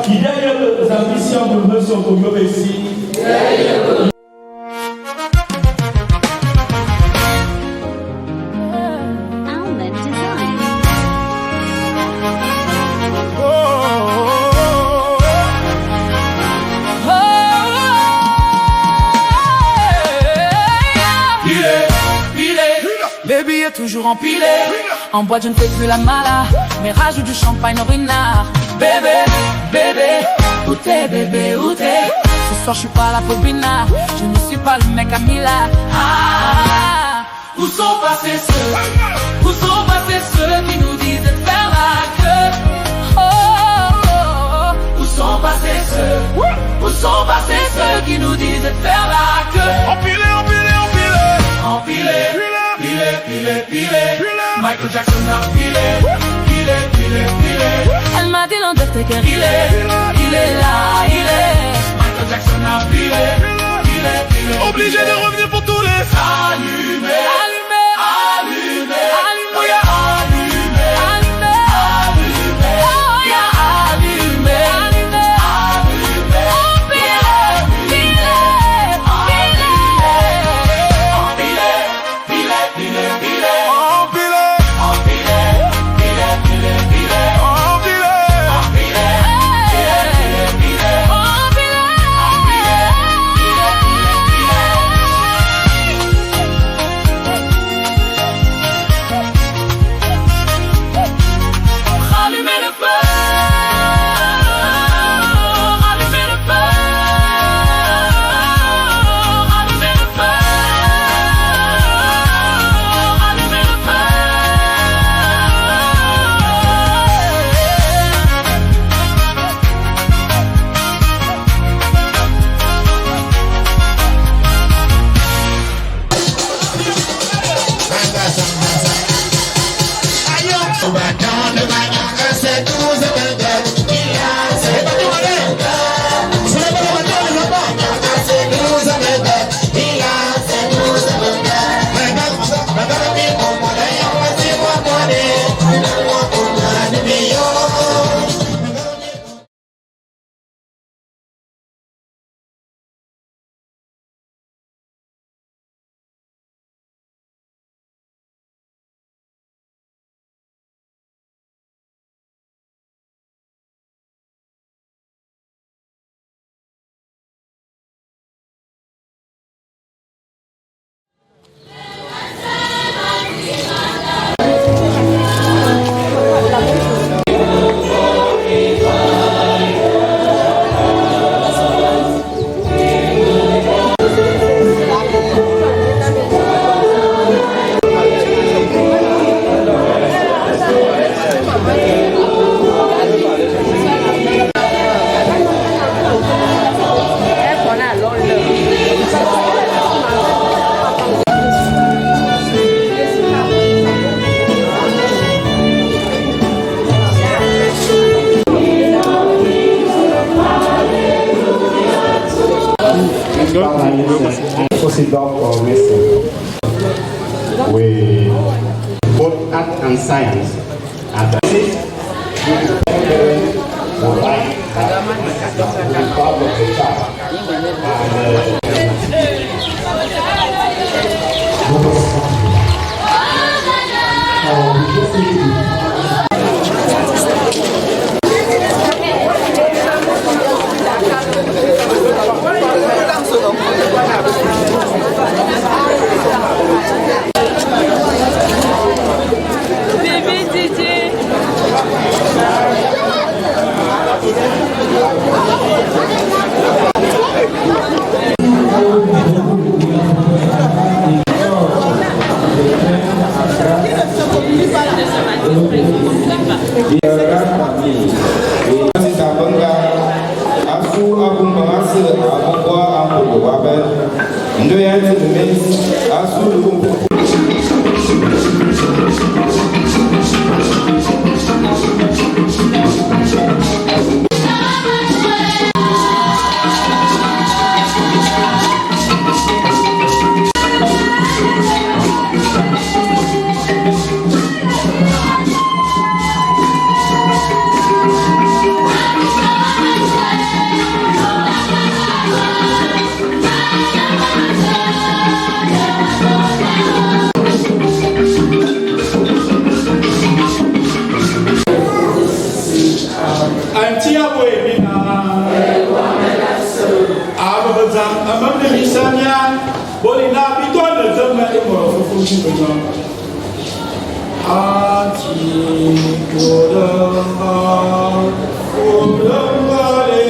Il y a des ambitions de monsieur Kogo ici. Les billets toujours empilés. En boîte je ne fais plus la mala, mais rajoute du champagne au ruinard. Bébé, bébé, où t'es bébé, où t'es? Ce soir je suis pas là pour binard, je ne suis pas le mec à Mila. Ah, où sont passés ceux qui nous disent de faire la queue? Oh, oh, oh. Où sont passés ceux qui nous disent de faire la queue? Empilé. Michael Jackson a pilé. Elle m'a dit l'Undertaker, il est là. Michael Jackson a pilé. Obligé de revenir pour tous les allumés. Oh yeah, Possible for reason. We both art and science and the would like that to be part of the child. tia boy bina abazam amam de misanya bolina biton de zama e mo fu fu ko ati kodama kodamale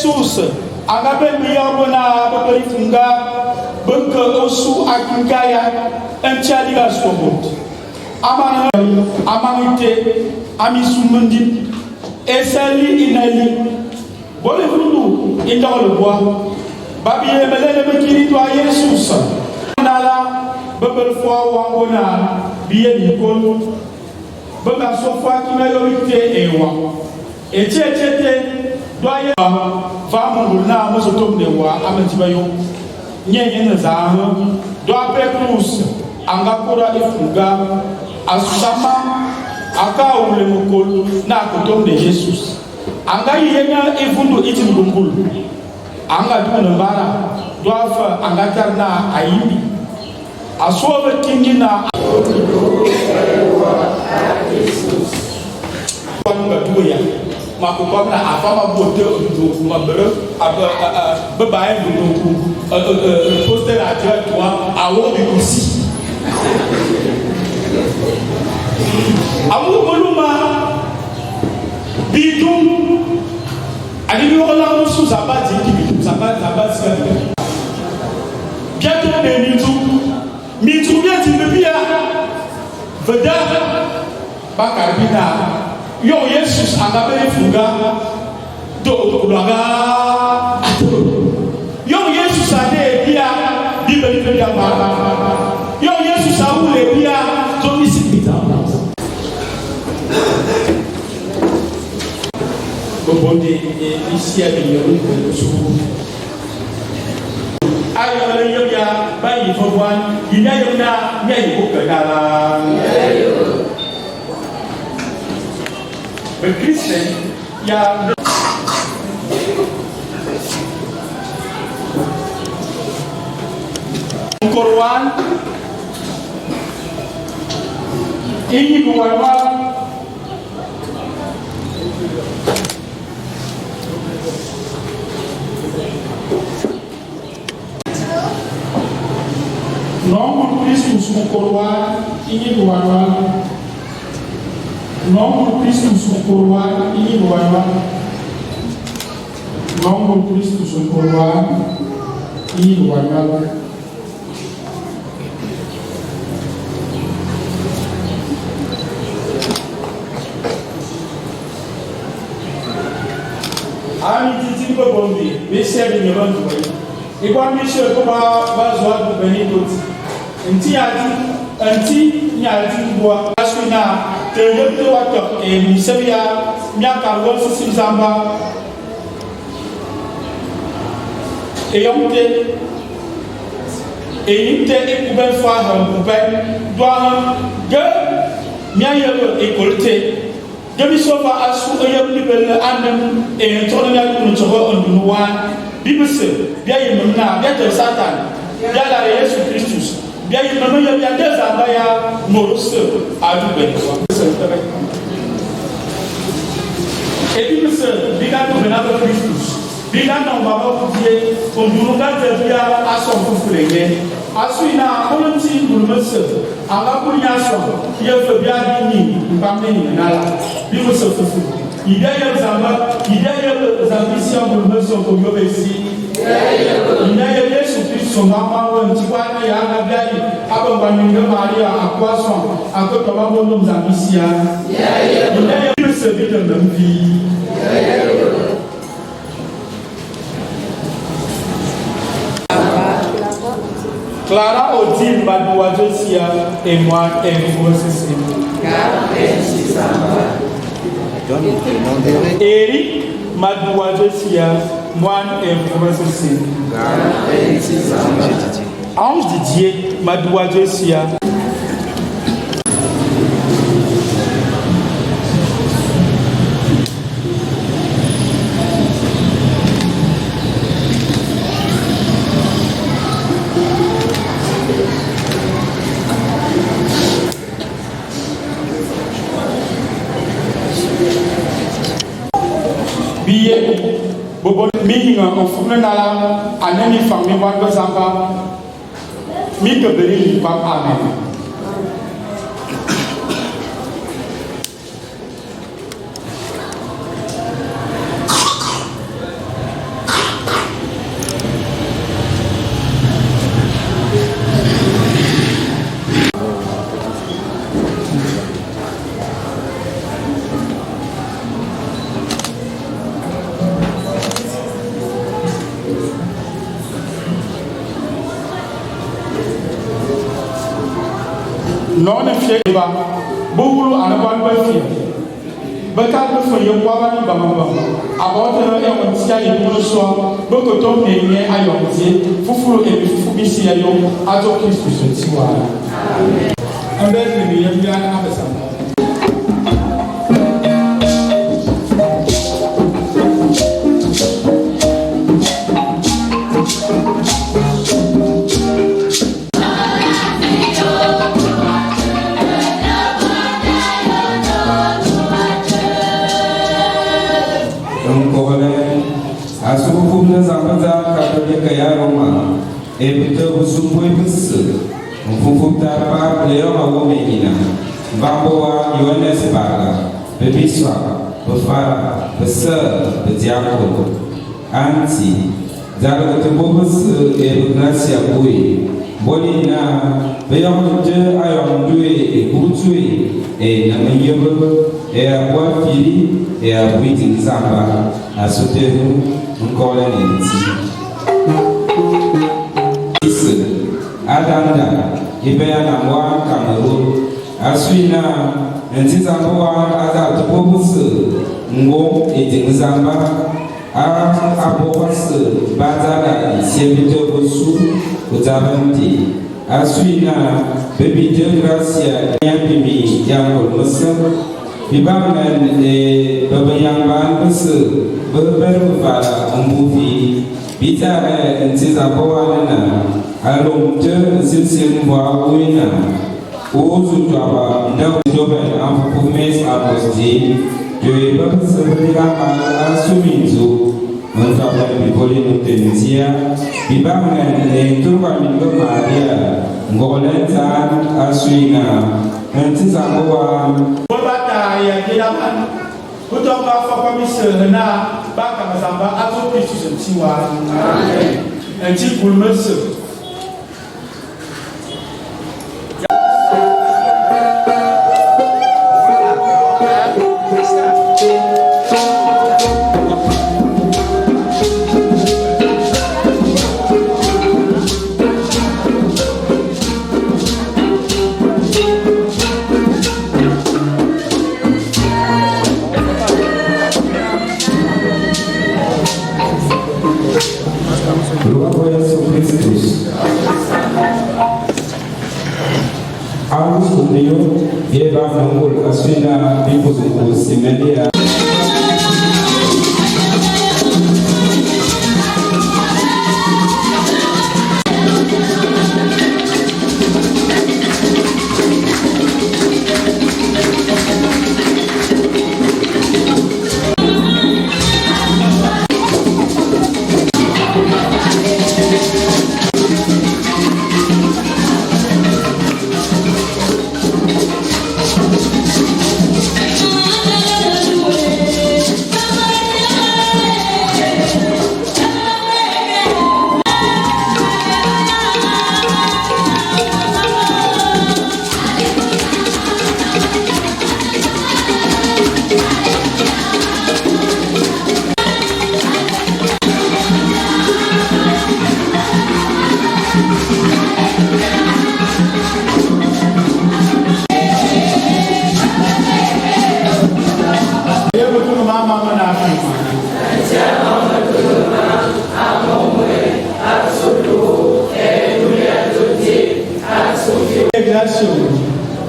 Jesus, agape miyabo na abapelifunga Bunker osu akingaya enchali ga swobot. Amanite amisumundi esali inali. Bole fundu indao le bois. Babi emelele mekiri to Jesus. Nala bebel fwa wangona biye nikol. Beba so fwa kimayomite ewa. Echete doye va mongolna mo sotom de wa ametibayo. Nyenye zaha do apekrus angakura ifuga asama aka ule mukol na kutom de Jesus anga yenya ifundu iti ngungul anga duna mbara do afa anga tarna ayimbi asobe tingina anga duya makubamna afama bote do mabere bebaye do poster à Dieu toi à haut de aussi amu moluma bidum ali yola no sous abadi bidum zabadi bientôt de mitu bien tu me bien veda bakarbina yo Jesus agabe fuga do loga yo Jesus ade bia bibeli bia ba yo Jesus awule bia to misipita bonde ici à Bignoni ayo le yo ya ba yi fo wan ina yo na nya yi ko kala le Christian ya Korwan ini buwawa Nomor Kristus Korwan ini buwawa Nomor Kristus Korwan ini buwawa Nomor Kristus Korwan ini buwawa Ami titi ko bombi Monsieur de Miron Douai Igual Michel ko ba zo adu beni doti nti nyadi boa asuna te yebto wato e misebia miaka won sisi zamba e yomte e yimte e kuben fa ha kuben doa ge miaye e kolte Demi sofa asu oyam libel andem e tono ya ku nchogo onduwa bibese bia yemna bia te satan bia la Yesu Christus bia yemna ya bia te zamba ya morose adu benwa e bibese bia to benado Christus bia no baba kudie ondunu ka te bia aso fufurenge asu ina kolonti bulmese ala kunya so ye fe bia ni mpamne ni nala Bible se fufu. Il y a des ambitions pour me sauver au milieu ici. Il y a des surprises sur ma maman, tu vois, il y a un gars, avant de Maria, à poisson, à quoi comment nos ambitions. Il y a des services de même vie. Clara Odile Madouajosia et moi, et vous aussi. Eric Madouajosia, moine et professeur. Ange Didier Madouajosia. Bobo mi en fumé nala anemi famille wando zamba mi ke beri pam amen. non ne fie ba bulu ana ba ba fie ba ka ba fo ye kwa ba ni ba ba about no e won tia ye mo so ba ko to me ye ayo tie fufuru e bi fufu bi si ayo ajo Kristo so ti wa amen ambe ni ye bi ana ba sa Asupun zamanda katanya kaya Roma, betul bersumpu besar. Mufufuk tarpa leo mawo mekina, bamboa Yohanes Baga, bebiswa, befara, besar, berjago, anti, jaga ketemu besar begrasia bui, bolina, bayang je ayam due, bujui, namanya buat kiri, buiting zamba, asuteru. Mkola niti Adanda Ibea na mwa Kamerun Aswina Ntizamboa Ada tupobusu Ngo etingzamba Abobasu Bazara Isiebito Bosu Kutabanti Aswina Bebite Gracia Nyapimi Yango Musa Bibangan Babayamban Bosu Berber pada umbufi bicara Ntizamboa na alomte silsim wa wina uzu twa na jobe ampumes aposti joe baba sebelika asuminzu mengkabla bipoli nutensia bibanga turba mingo maria ngolentan aswina Ntizamboa bata ya kilaman kutoka kwa misere na baka mazamba azo Kristo sentiwa amen anti kulmese Eva Mongol Aswina Bipozo Simelia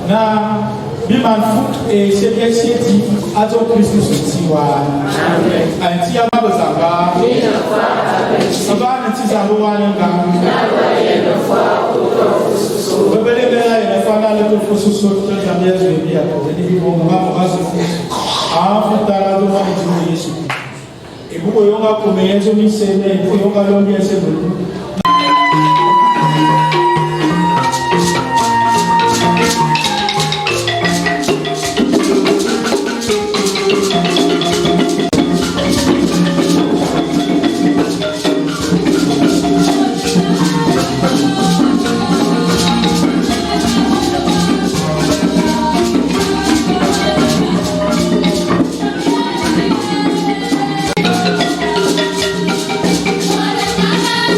na biman foot e sheti azo Kristo sutiwa anti amabo zamba anti Zamboa nga bebele bela ina fana le to fususo to zambia zebia ko ni bo ngamo azo afutara do mani tu Yesu ebuko yonga kumeyezo ni sene yonga lombi esebo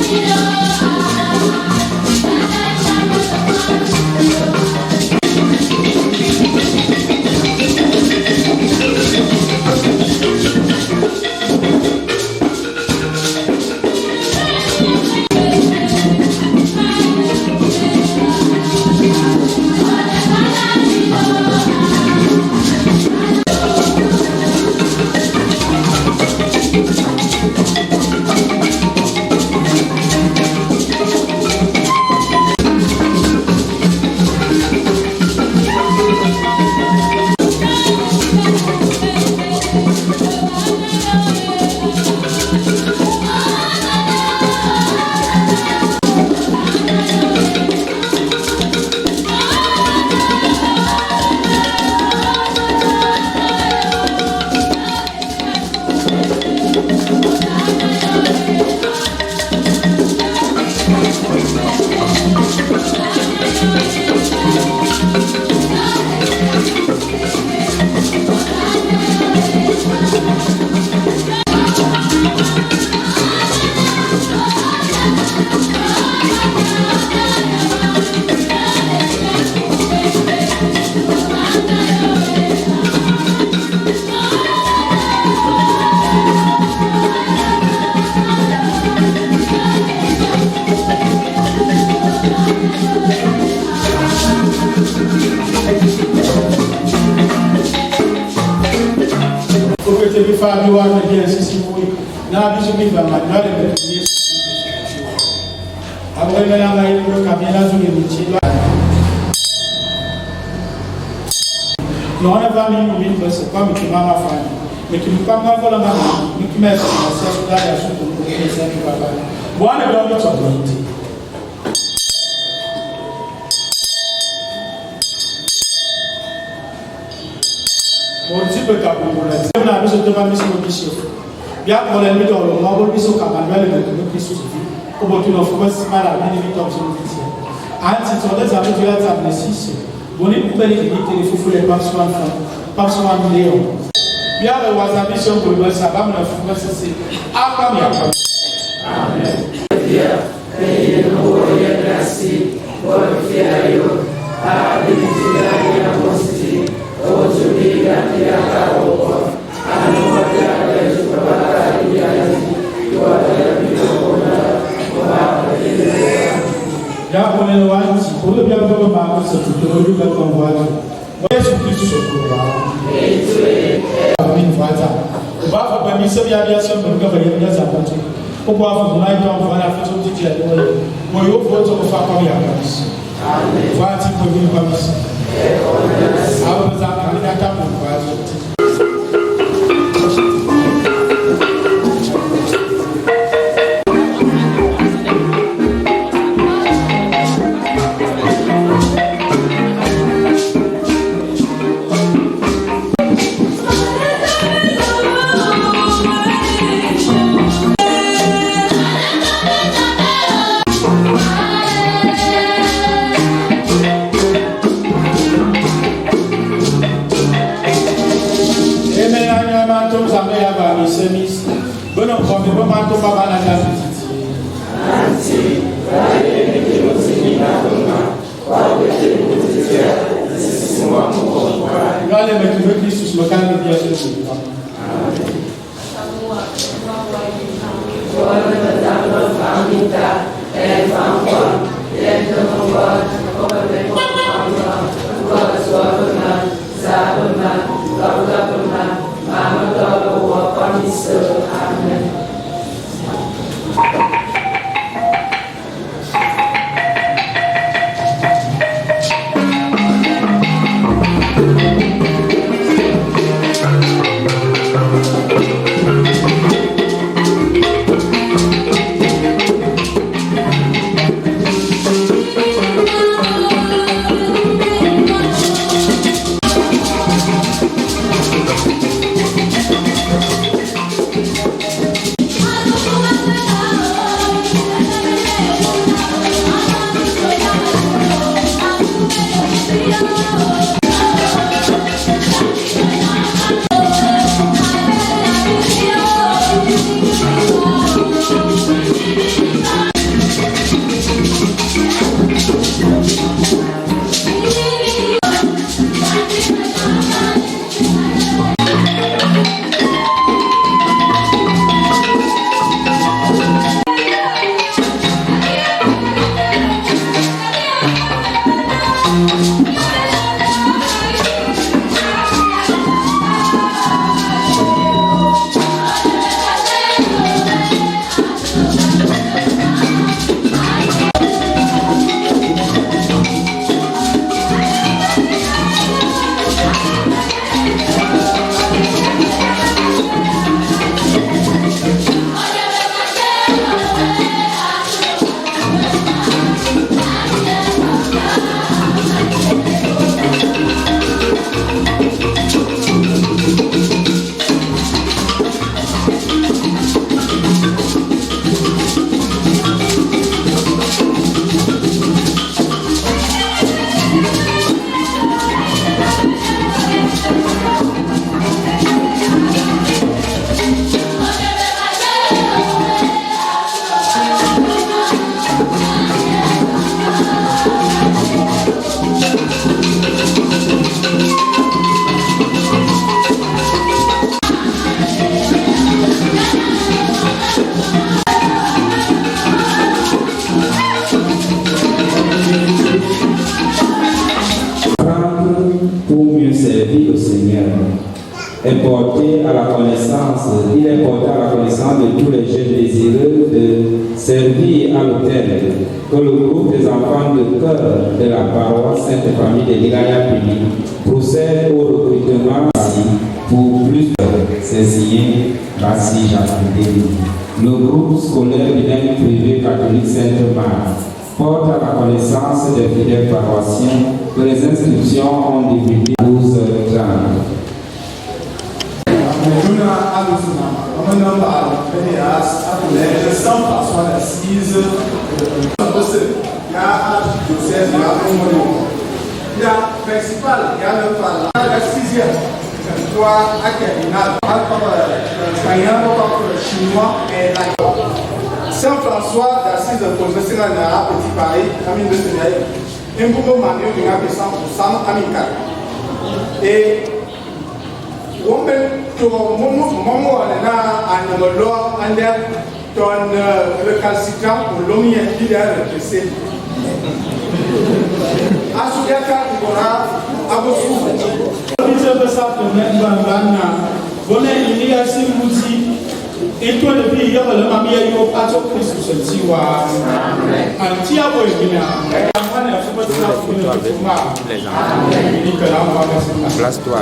Yeah. te bi fa bi wa na je sisi mo na bi so bi ba ma na le bi abo me na ngai ko ka bi na zo ni chi la no na va mi mo bi ba se pa mi ki ma fa ni me ki pa ma vola ma mi ki me sa da ya so ko ni se ki ba ba bwana bi o to ba ti Morti pe kapon mona. Na biso te ba miso biso. Bia ko le mi do lo ma bo biso kapon ba le ko biso ti. Ko bo tu no fo ba si mara ni mi to so ti. Anti to le za mi la ta ne sisi. Boni ku be ni te fo fo le pa so an fa. Pa so an le o. Bia le wa za biso ko ba sa ba mo na fo ba si. Apa mi apa. Amen. Dia e no ye grasi. Por fiaio. A divinidade na posti. Hoje liga que acabou, a nova terra de trabalharia, e o alegria já ponendo antes, quando eu viajo para o mar, se tu te olhas para o mar, vai Jesus Cristo socorro. A mim vai dar. O bafo para mim se viaja sempre porque vai viajar sempre. O bafo não é tão vai na frente do dia de hoje. Mas eu vou te falar para minha casa. Vai te pedir para mim. How does that come? That come from Thank you. il est porté à la connaissance de tous les jeunes désireux de servir à l'autel que le groupe des enfants de cœur de la paroisse Sainte-Famille de Ligaya-Pili procède au recrutement pour plus de signé Bassi Jacques. Le groupe scolaire bilingue privé catholique Sainte-Marthe porte à la connaissance des fidèles paroissiens que les inscriptions ont débuté à 12h30. Saint-François d'Assise, il y a principal, il y a le parlant, la sixième, toi, à Kérinal, chinois et la Saint-François d'Assise, professeur à Petit Paris, Camille de Sénégal, un groupe manuel qui a fait 100% amical. Et on peut tout le monde, on a un loi, le calcitrant pour l'homme qui est RPC. Asugata Ibora, Abosu. Le de sa bonne initiation bouti et toi le pays le mamia yo pato Christus tiwa antia boyina amana faut pas Place toi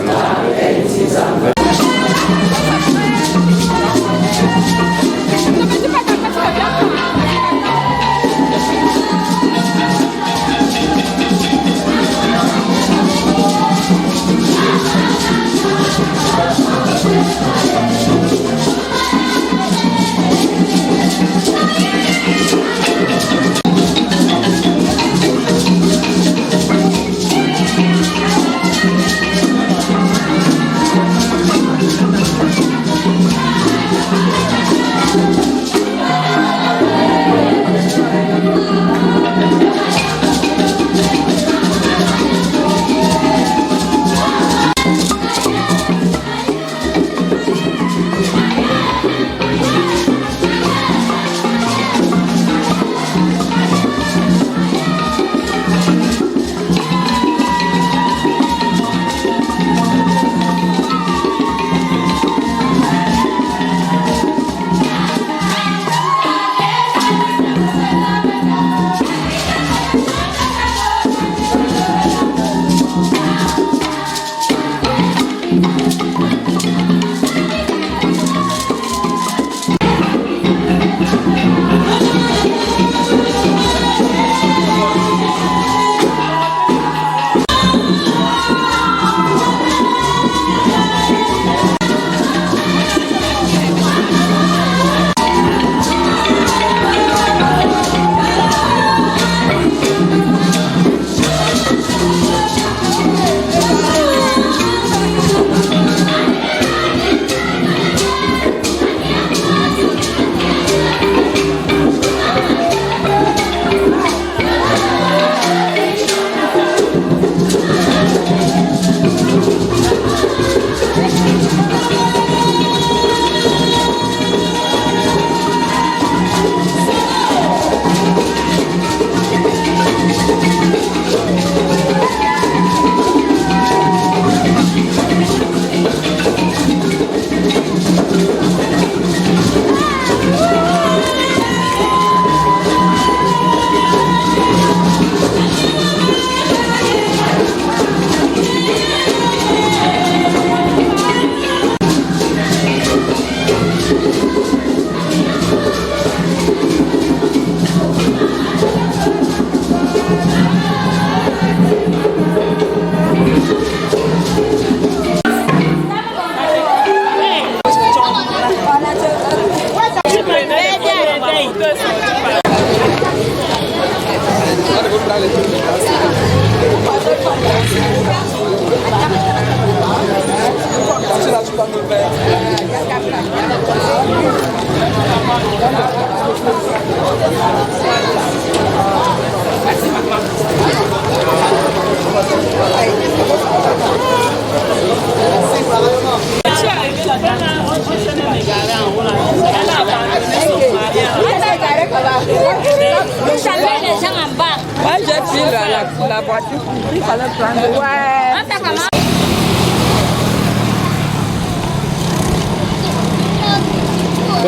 La voiture, il fallait prendre. Ouais.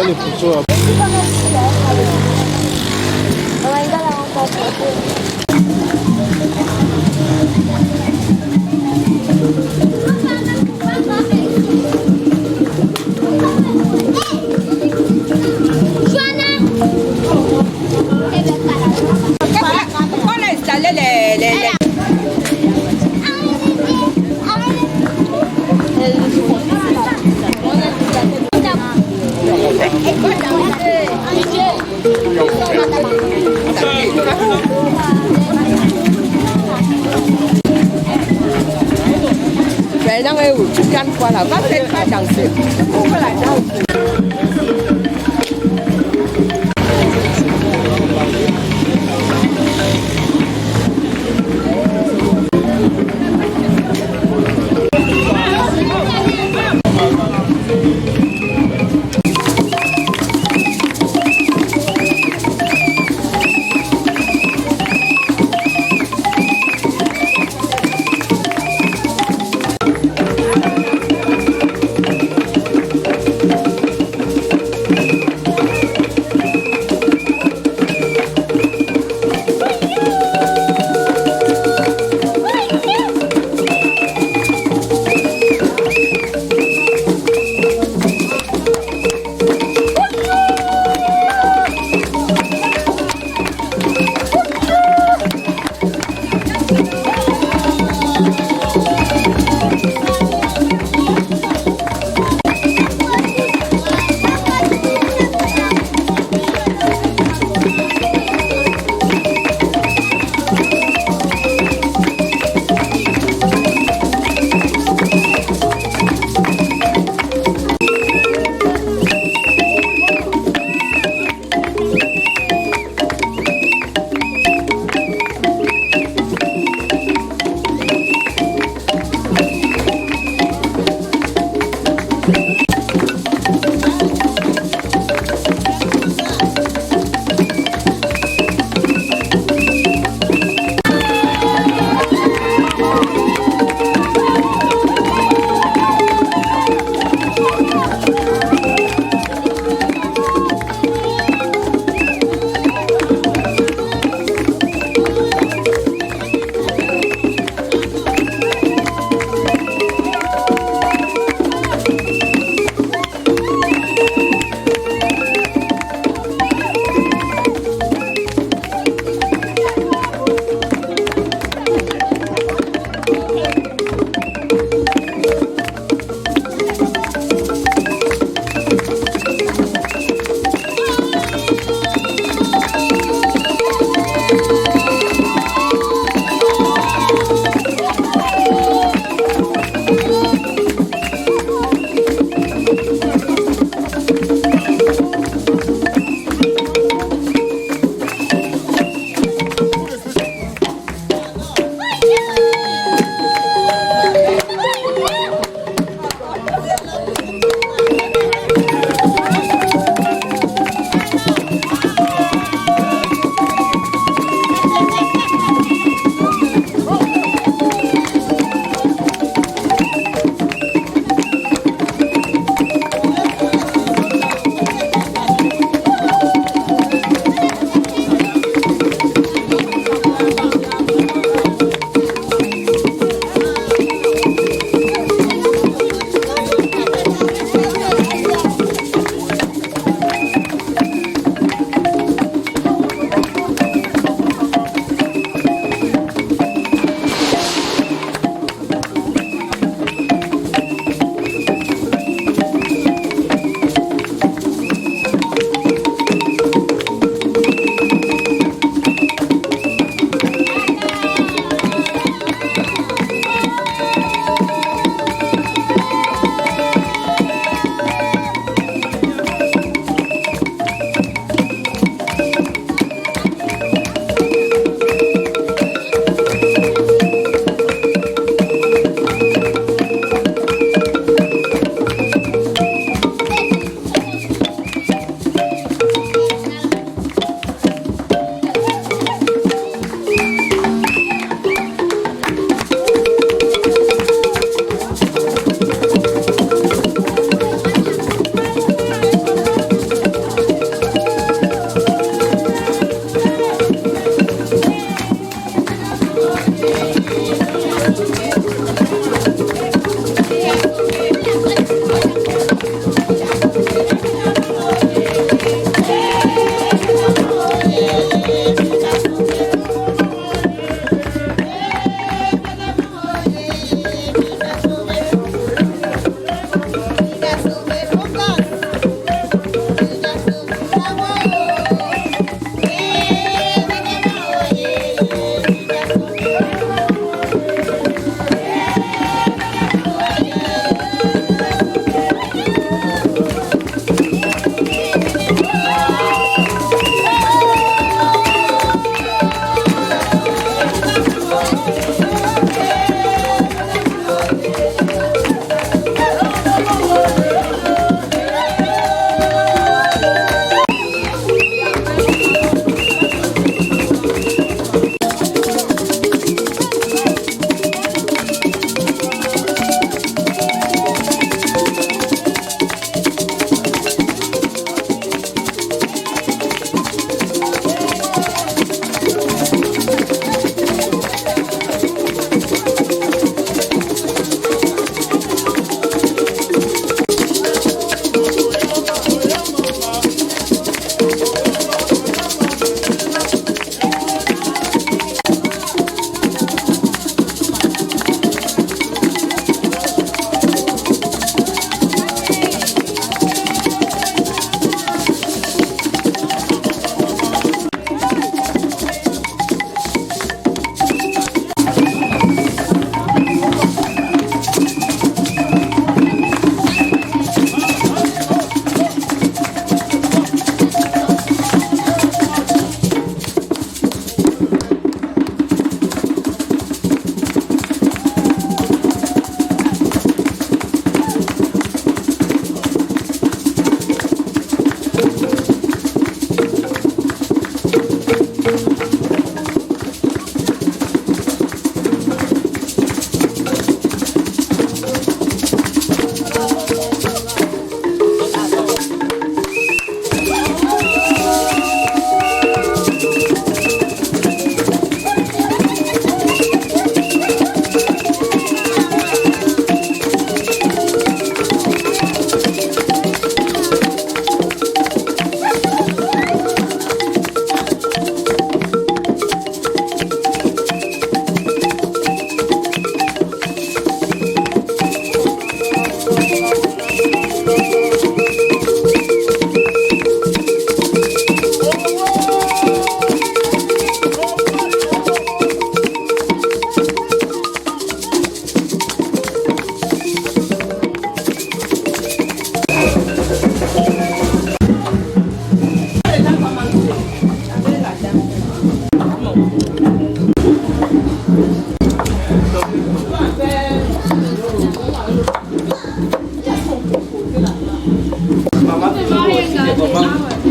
les photos. On a installé les... Maintenant, tu gagnes quoi là? Va peut-être pas danser. On va la danse.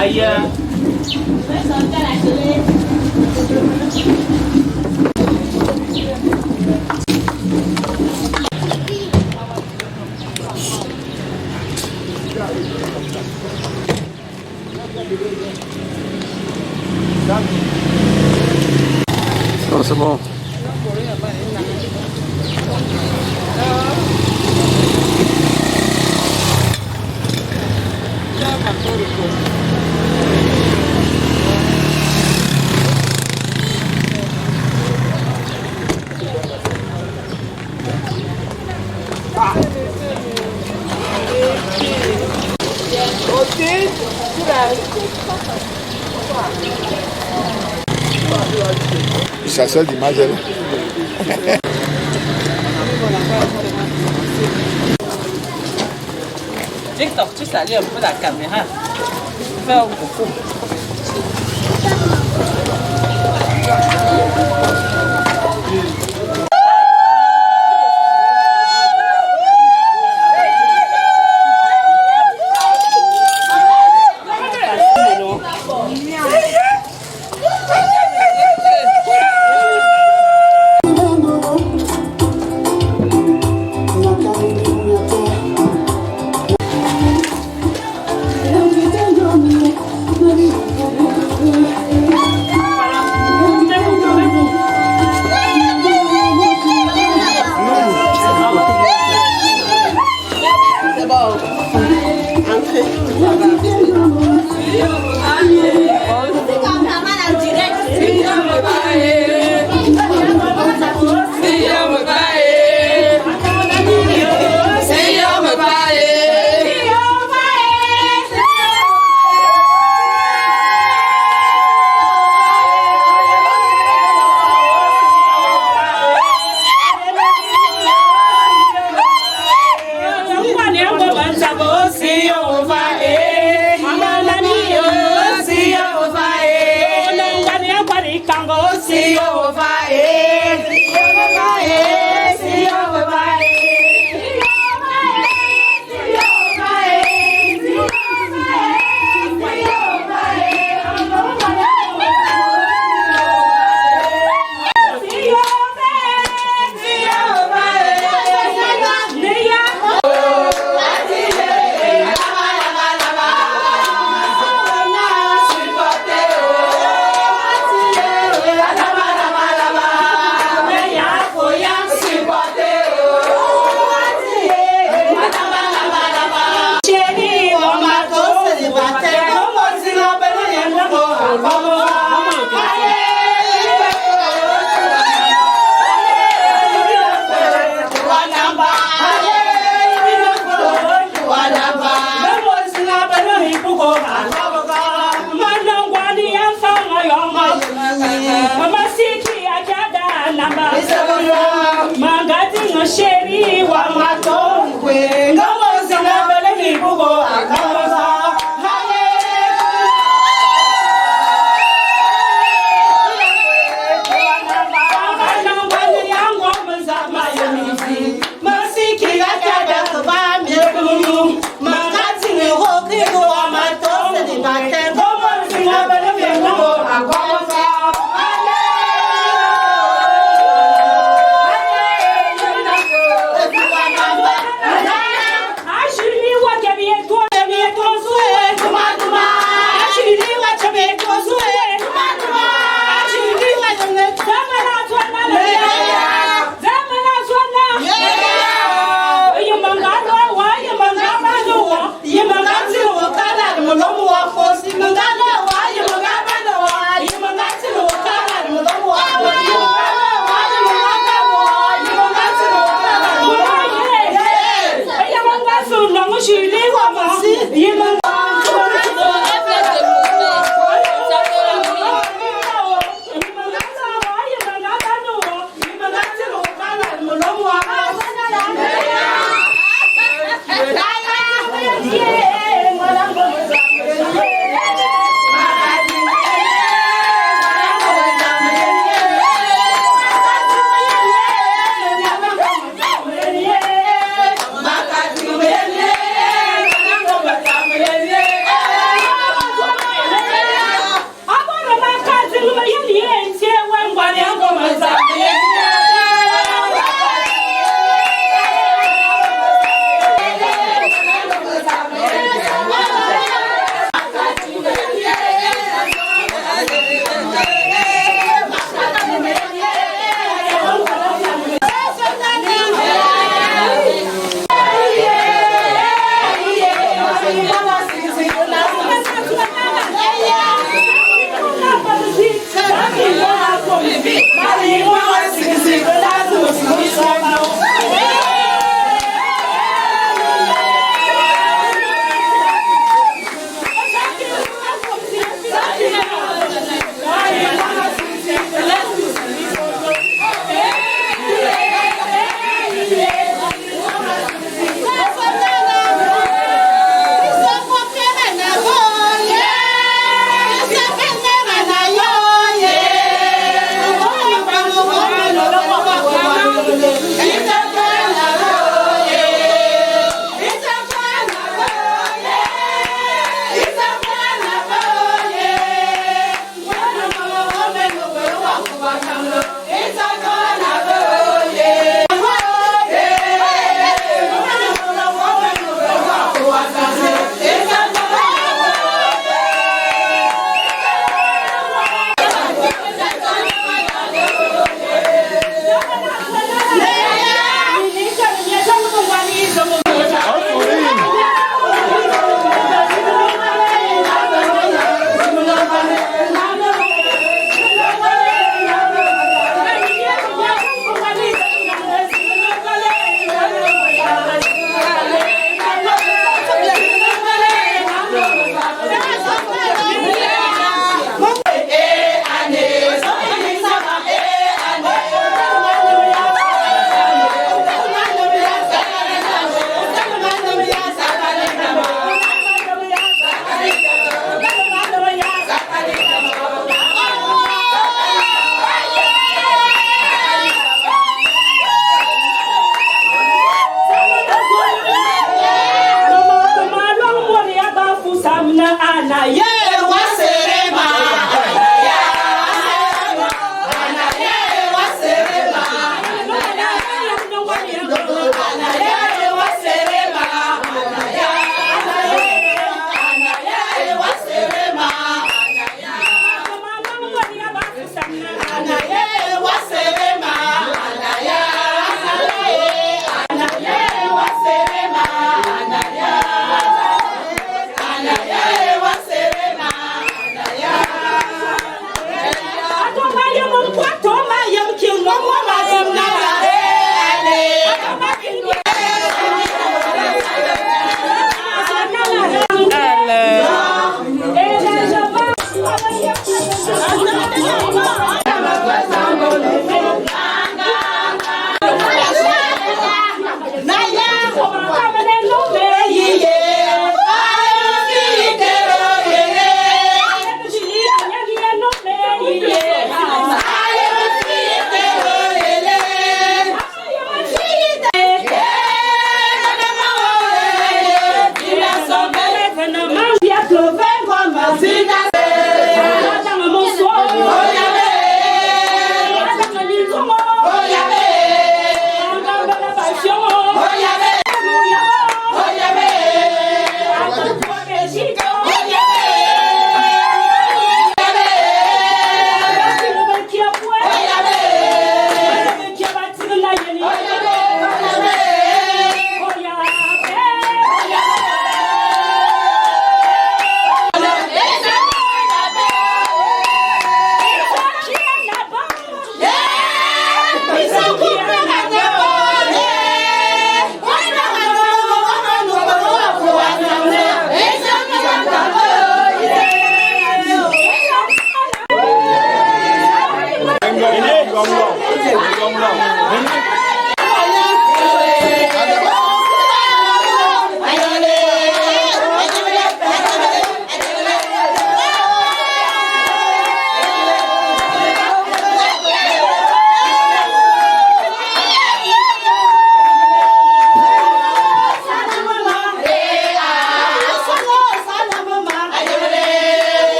ailleurs. Non, c'est bon. C'est la seule image, elle. Victor, tu salis un peu la caméra. Fais un coucou.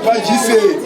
Papa JC.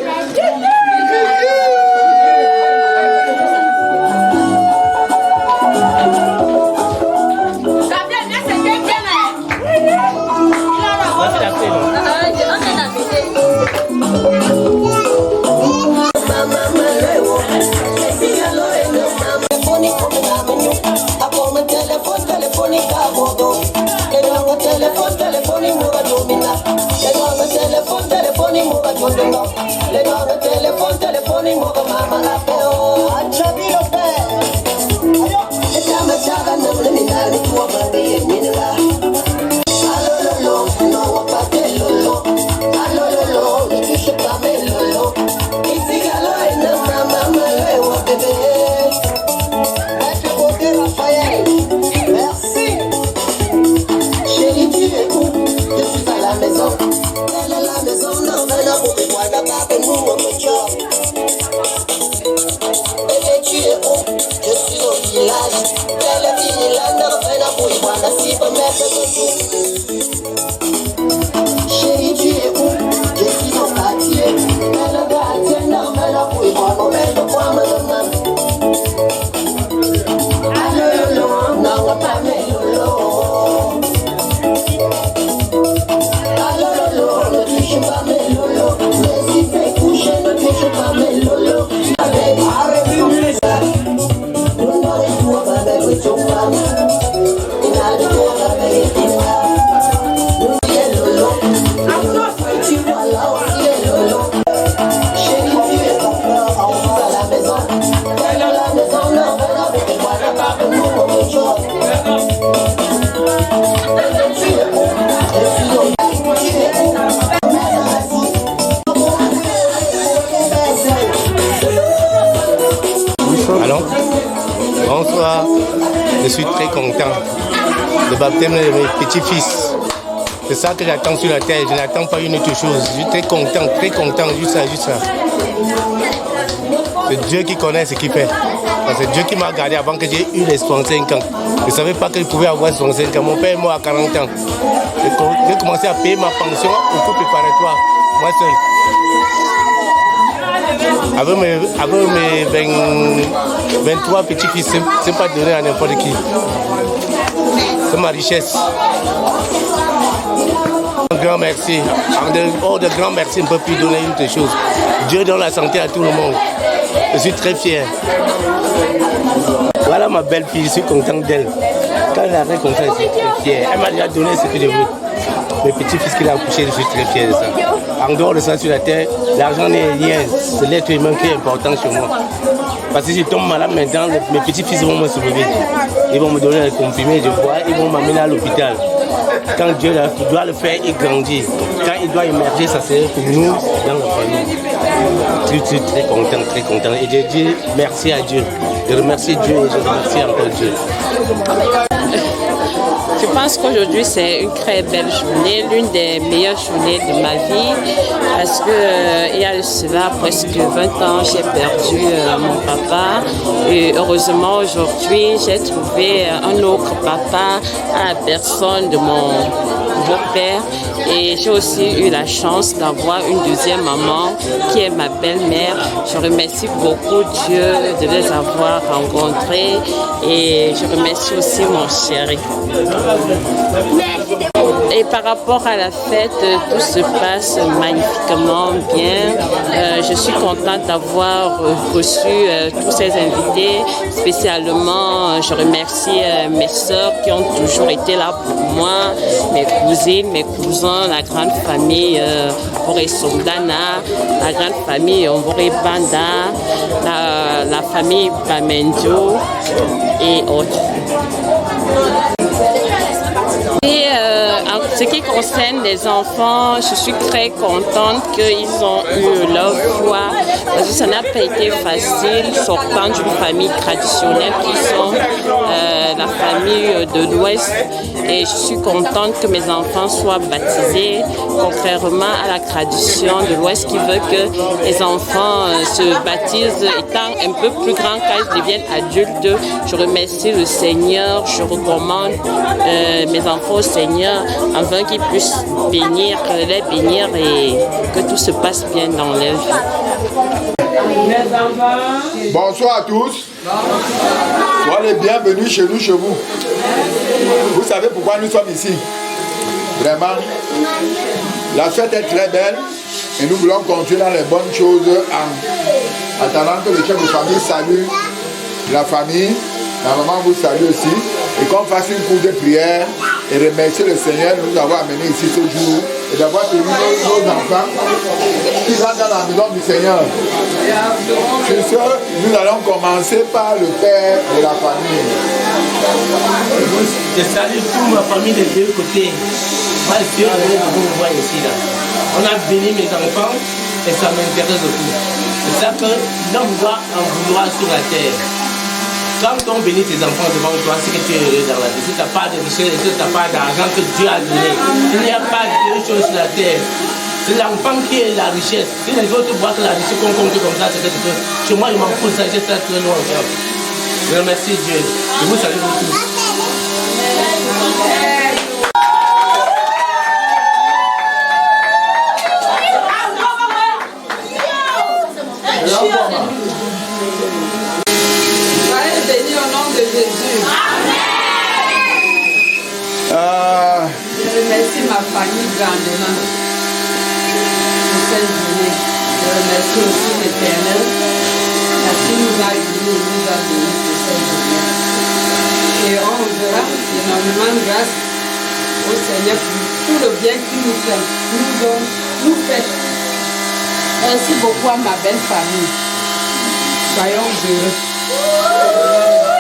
Bonsoir, je suis très content. Le baptême de mes petits-fils. C'est ça que j'attends sur la terre, je n'attends pas une autre chose. Je suis très content, juste ça. C'est Dieu qui connaît ce qu'il fait. C'est Dieu qui m'a gardé avant que j'ai eu les 65 ans. Je ne savais pas que je pouvais avoir 65 ans. Mon père est mort à 40 ans. J'ai commencé à payer ma pension au coup préparatoire, moi seul. Avec mes 23 petits-fils, ce n'est pas donné à n'importe qui. C'est ma richesse. Un grand merci. En dehors de grand merci, on ne peut plus donner une autre chose. Dieu donne la santé à tout le monde. Je suis très fier. Voilà ma belle-fille, je suis content d'elle. Quand elle a rencontré, je suis très fier. Elle m'a déjà donné ce que je veux. Mes petits-fils qu'il a accouché, je suis très fier de ça. En dehors de ça, sur la terre, l'argent n'est rien. C'est l'être humain qui est important chez moi. Parce que si je tombe malade maintenant, mes petits-fils vont me soulever. Ils vont me donner les comprimés, je vois, ils vont m'amener à l'hôpital. Quand Dieu doit le faire, il grandit. Quand il doit émerger, ça c'est pour nous, dans la famille. Je suis très content. Et je dis merci à Dieu. Je remercie Dieu et je remercie encore Dieu. Je pense qu'aujourd'hui c'est une très belle journée, l'une des meilleures journées de ma vie. parce que il y a cela presque 20 ans, j'ai perdu mon papa et heureusement aujourd'hui j'ai trouvé un autre papa à la personne de mon beau-père et j'ai aussi eu la chance d'avoir une deuxième maman qui est ma belle-mère. Je remercie beaucoup Dieu de les avoir rencontrés et je remercie aussi mon chéri. Et par rapport à la fête, tout se passe magnifiquement bien. Je suis contente d'avoir reçu tous ces invités. Spécialement, je remercie mes soeurs qui ont toujours été là pour moi, mes cousines, mes cousins, la grande famille Boré Sondana, la grande famille Omboré Banda, la famille Bamendio et autres. Et en ce qui concerne les enfants, je suis très contente qu'ils ont eu leur foi parce que ça n'a pas été facile sortant d'une famille traditionnelle qui sont la famille de l'Ouest. Et je suis contente que mes enfants soient baptisés, contrairement à la tradition de l'Ouest qui veut que les enfants se baptisent étant un peu plus grands quand ils deviennent adultes. Je remercie le Seigneur, je recommande mes enfants au Seigneur afin qu'ils puissent les bénir et que tout se passe bien dans leur vie. Bonsoir à tous. Soyez les bienvenus chez nous, chez vous. Vous savez pourquoi nous sommes ici. Vraiment, la fête est très belle et nous voulons continuer dans les bonnes choses en attendant que le chef de famille salue la famille. La maman vous salue aussi. Et qu'on fasse une cour de prière et remercier le Seigneur de nous avoir amenés ici ce jour et d'avoir tenu nos enfants qui rentrent dans la maison du Seigneur. Sur ce, nous allons commencer par le père de la famille. Je salue toute ma famille des deux côtés. Moi, Dieu a donné de vous voir ici. Là. On a béni mes enfants et ça m'intéresse beaucoup. C'est ça que l'homme doit en vouloir sur la terre. Quand on bénit tes enfants devant toi, c'est que tu es heureux dans la vie. Si tu n'as pas de richesse, si tu n'as pas d'argent que Dieu a donné, il n'y a pas de choses sur la terre. C'est l'enfant qui est la richesse. Si les autres voient que la richesse qu'on compte comme ça, c'est que tu peux. Chez moi, il m'en fout ça, j'ai ça très loin. Je remercie Dieu. Je vous salue tous. Je remercie ma famille grandement pour cette journée. Je remercie aussi l'Éternel parce qu'il nous a unis, nous a bénis pour cette journée. Et on rendra énormément grâce au Seigneur pour tout le bien qu'il nous fait, nous donne, nous fait. Merci beaucoup à ma belle famille. Soyons heureux.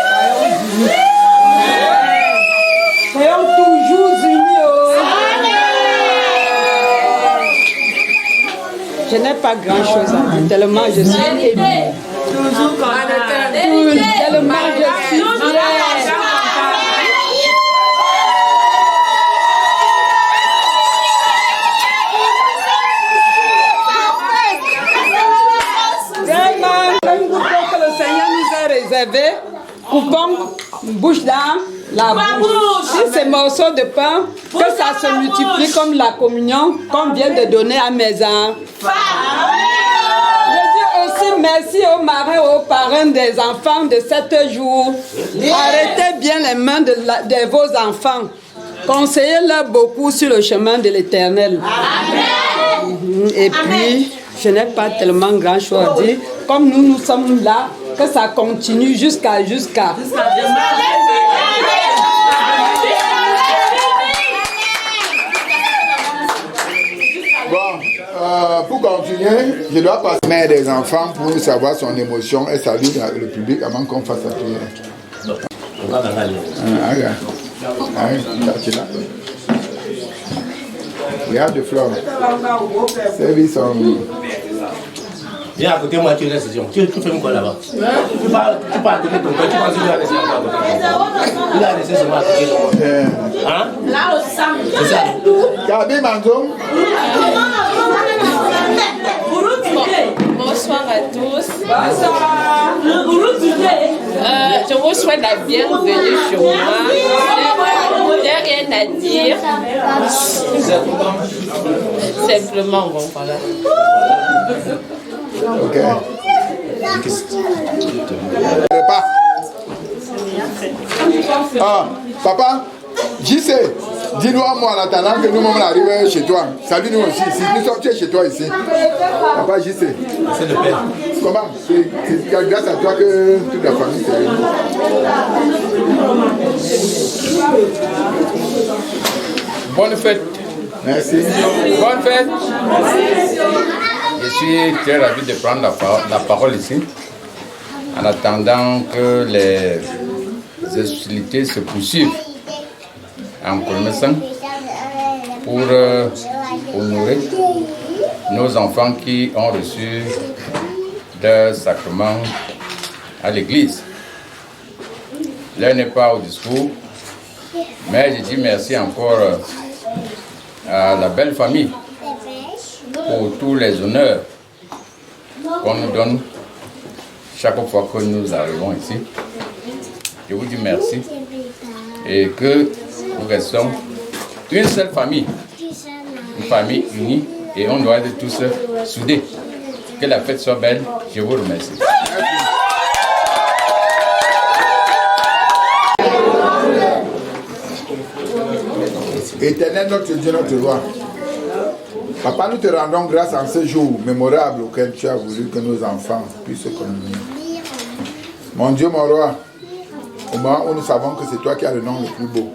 Soyons unis. Soyons toujours unis. Je n'ai pas grand-chose à dire, tellement je suis émue. Toujours content. Tellement je suis fière. Vraiment, comme vous que le Seigneur nous a réservé, coupons bouche dans la bouche. Si ces morceaux de pain, que ça se multiplie comme la communion qu'on vient de donner à mes enfants. Je dis aussi merci aux marrains et aux parents des enfants de 7 jours. Arrêtez bien les mains de vos enfants. Conseillez-leur beaucoup sur le chemin de l'Éternel. Et puis, je n'ai pas tellement grand chose à dire. Comme nous sommes là, que ça continue jusqu'à. Pour continuer, je dois passer à la mère des enfants pour savoir son émotion et saluer le public avant qu'on fasse la prière. Regarde de fleurs. Service en... Viens à côté de moi, tu restes. Tu fais quoi là-bas? Tu parles de ton père, tu penses que tu vas laisser là-bas. Il a laissé seulement à côté de moi. Hein? Là, au sang. C'est ça. Gabi Manzo. à tous. Bonsoir. Je vous souhaite la bienvenue chez moi. Je n'ai rien à dire. Simplement, bon, voilà. Ok. Ah, papa, JC, dis-nous à moi en attendant que nous-mêmes arrivons chez toi. Salut nous aussi. Si nous sommes chez toi ici. Papa JC. C'est le père. Comment? C'est grâce à toi que toute la famille s'est réunie. Bonne fête. Merci. Bonne fête. Je suis très ravi de prendre la parole ici, en attendant que les hostilités se poursuivent en Kolmessan pour honorer nos enfants qui ont reçu leur sacrement à l'église. L'heure n'est pas au discours, mais je dis merci encore à la belle famille pour tous les honneurs qu'on nous donne chaque fois que nous arrivons ici. Je vous dis merci et que nous restons une seule famille, une famille unie et on doit être tous soudés. Que la fête soit belle, je vous remercie. Éternel notre Dieu, notre roi. Papa, nous te rendons grâce en ce jour mémorable auquel tu as voulu que nos enfants puissent se communier. Mon Dieu, mon roi, au moment où nous savons que c'est toi qui as le nom le plus beau,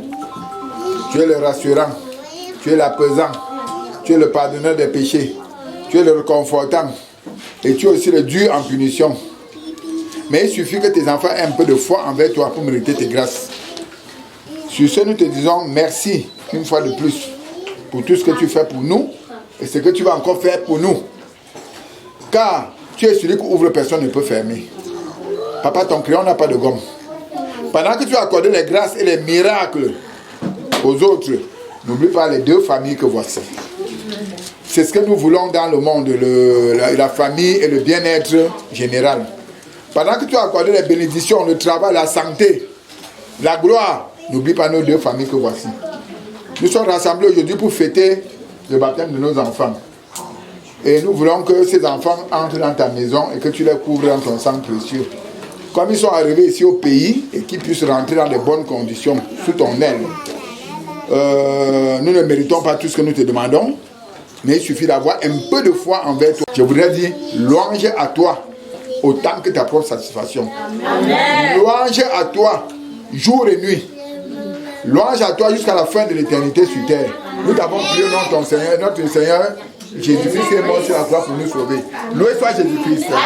tu es le rassurant, tu es l'apaisant, tu es le pardonneur des péchés, tu es le réconfortant et tu es aussi le dur en punition. Mais il suffit que tes enfants aient un peu de foi envers toi pour mériter tes grâces. Sur ce, nous te disons merci une fois de plus pour tout ce que tu fais pour nous et ce que tu vas encore faire pour nous. Car tu es celui qui ouvre, personne ne peut fermer. Papa, ton crayon n'a pas de gomme. Pendant que tu as accordé les grâces et les miracles aux autres, n'oublie pas les deux familles que voici. C'est ce que nous voulons dans le monde, la famille et le bien-être général. Pendant que tu as accordé les bénédictions, le travail, la santé, la gloire, n'oublie pas nos deux familles que voici. Nous sommes rassemblés aujourd'hui pour fêter le baptême de nos enfants. Et nous voulons que ces enfants entrent dans ta maison et que tu les couvres dans ton sang précieux. Comme ils sont arrivés ici au pays et qu'ils puissent rentrer dans de bonnes conditions sous ton aile. Nous ne méritons pas tout ce que nous te demandons, mais il suffit d'avoir un peu de foi envers toi. Je voudrais dire louange à toi autant que ta propre satisfaction. Amen. Louange à toi jour et nuit. Louange à toi jusqu'à la fin de l'éternité sur terre. Nous t'avons prié au nom de ton Seigneur, notre Seigneur Jésus-Christ est mort sur la croix pour nous sauver. Loué soit Jésus-Christ. Bon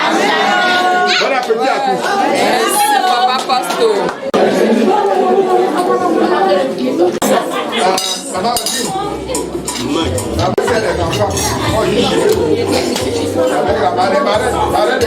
appétit à tous. Merci, Papa Pasto. Maman aussi. La vaisselle des enfants. Avec la marraine de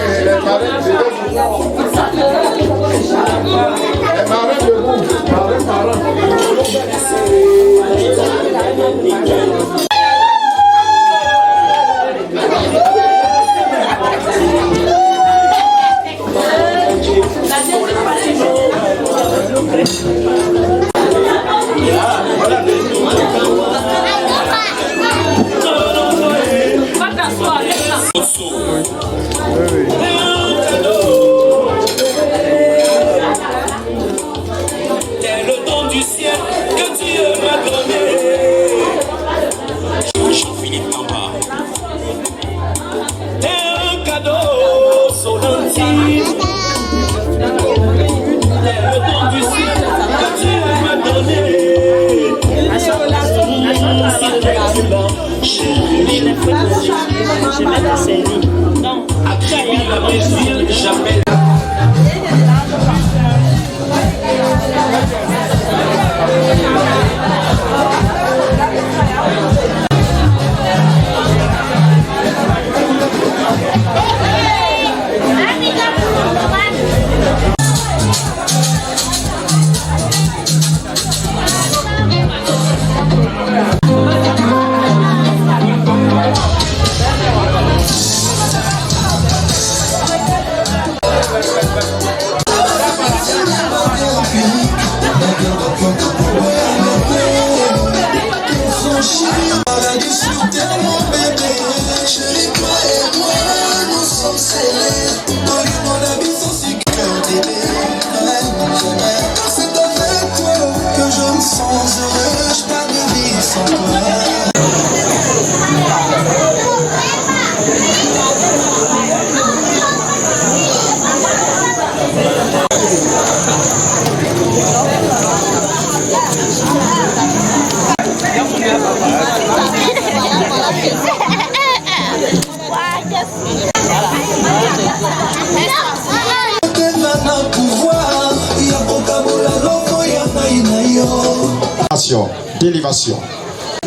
D'élévation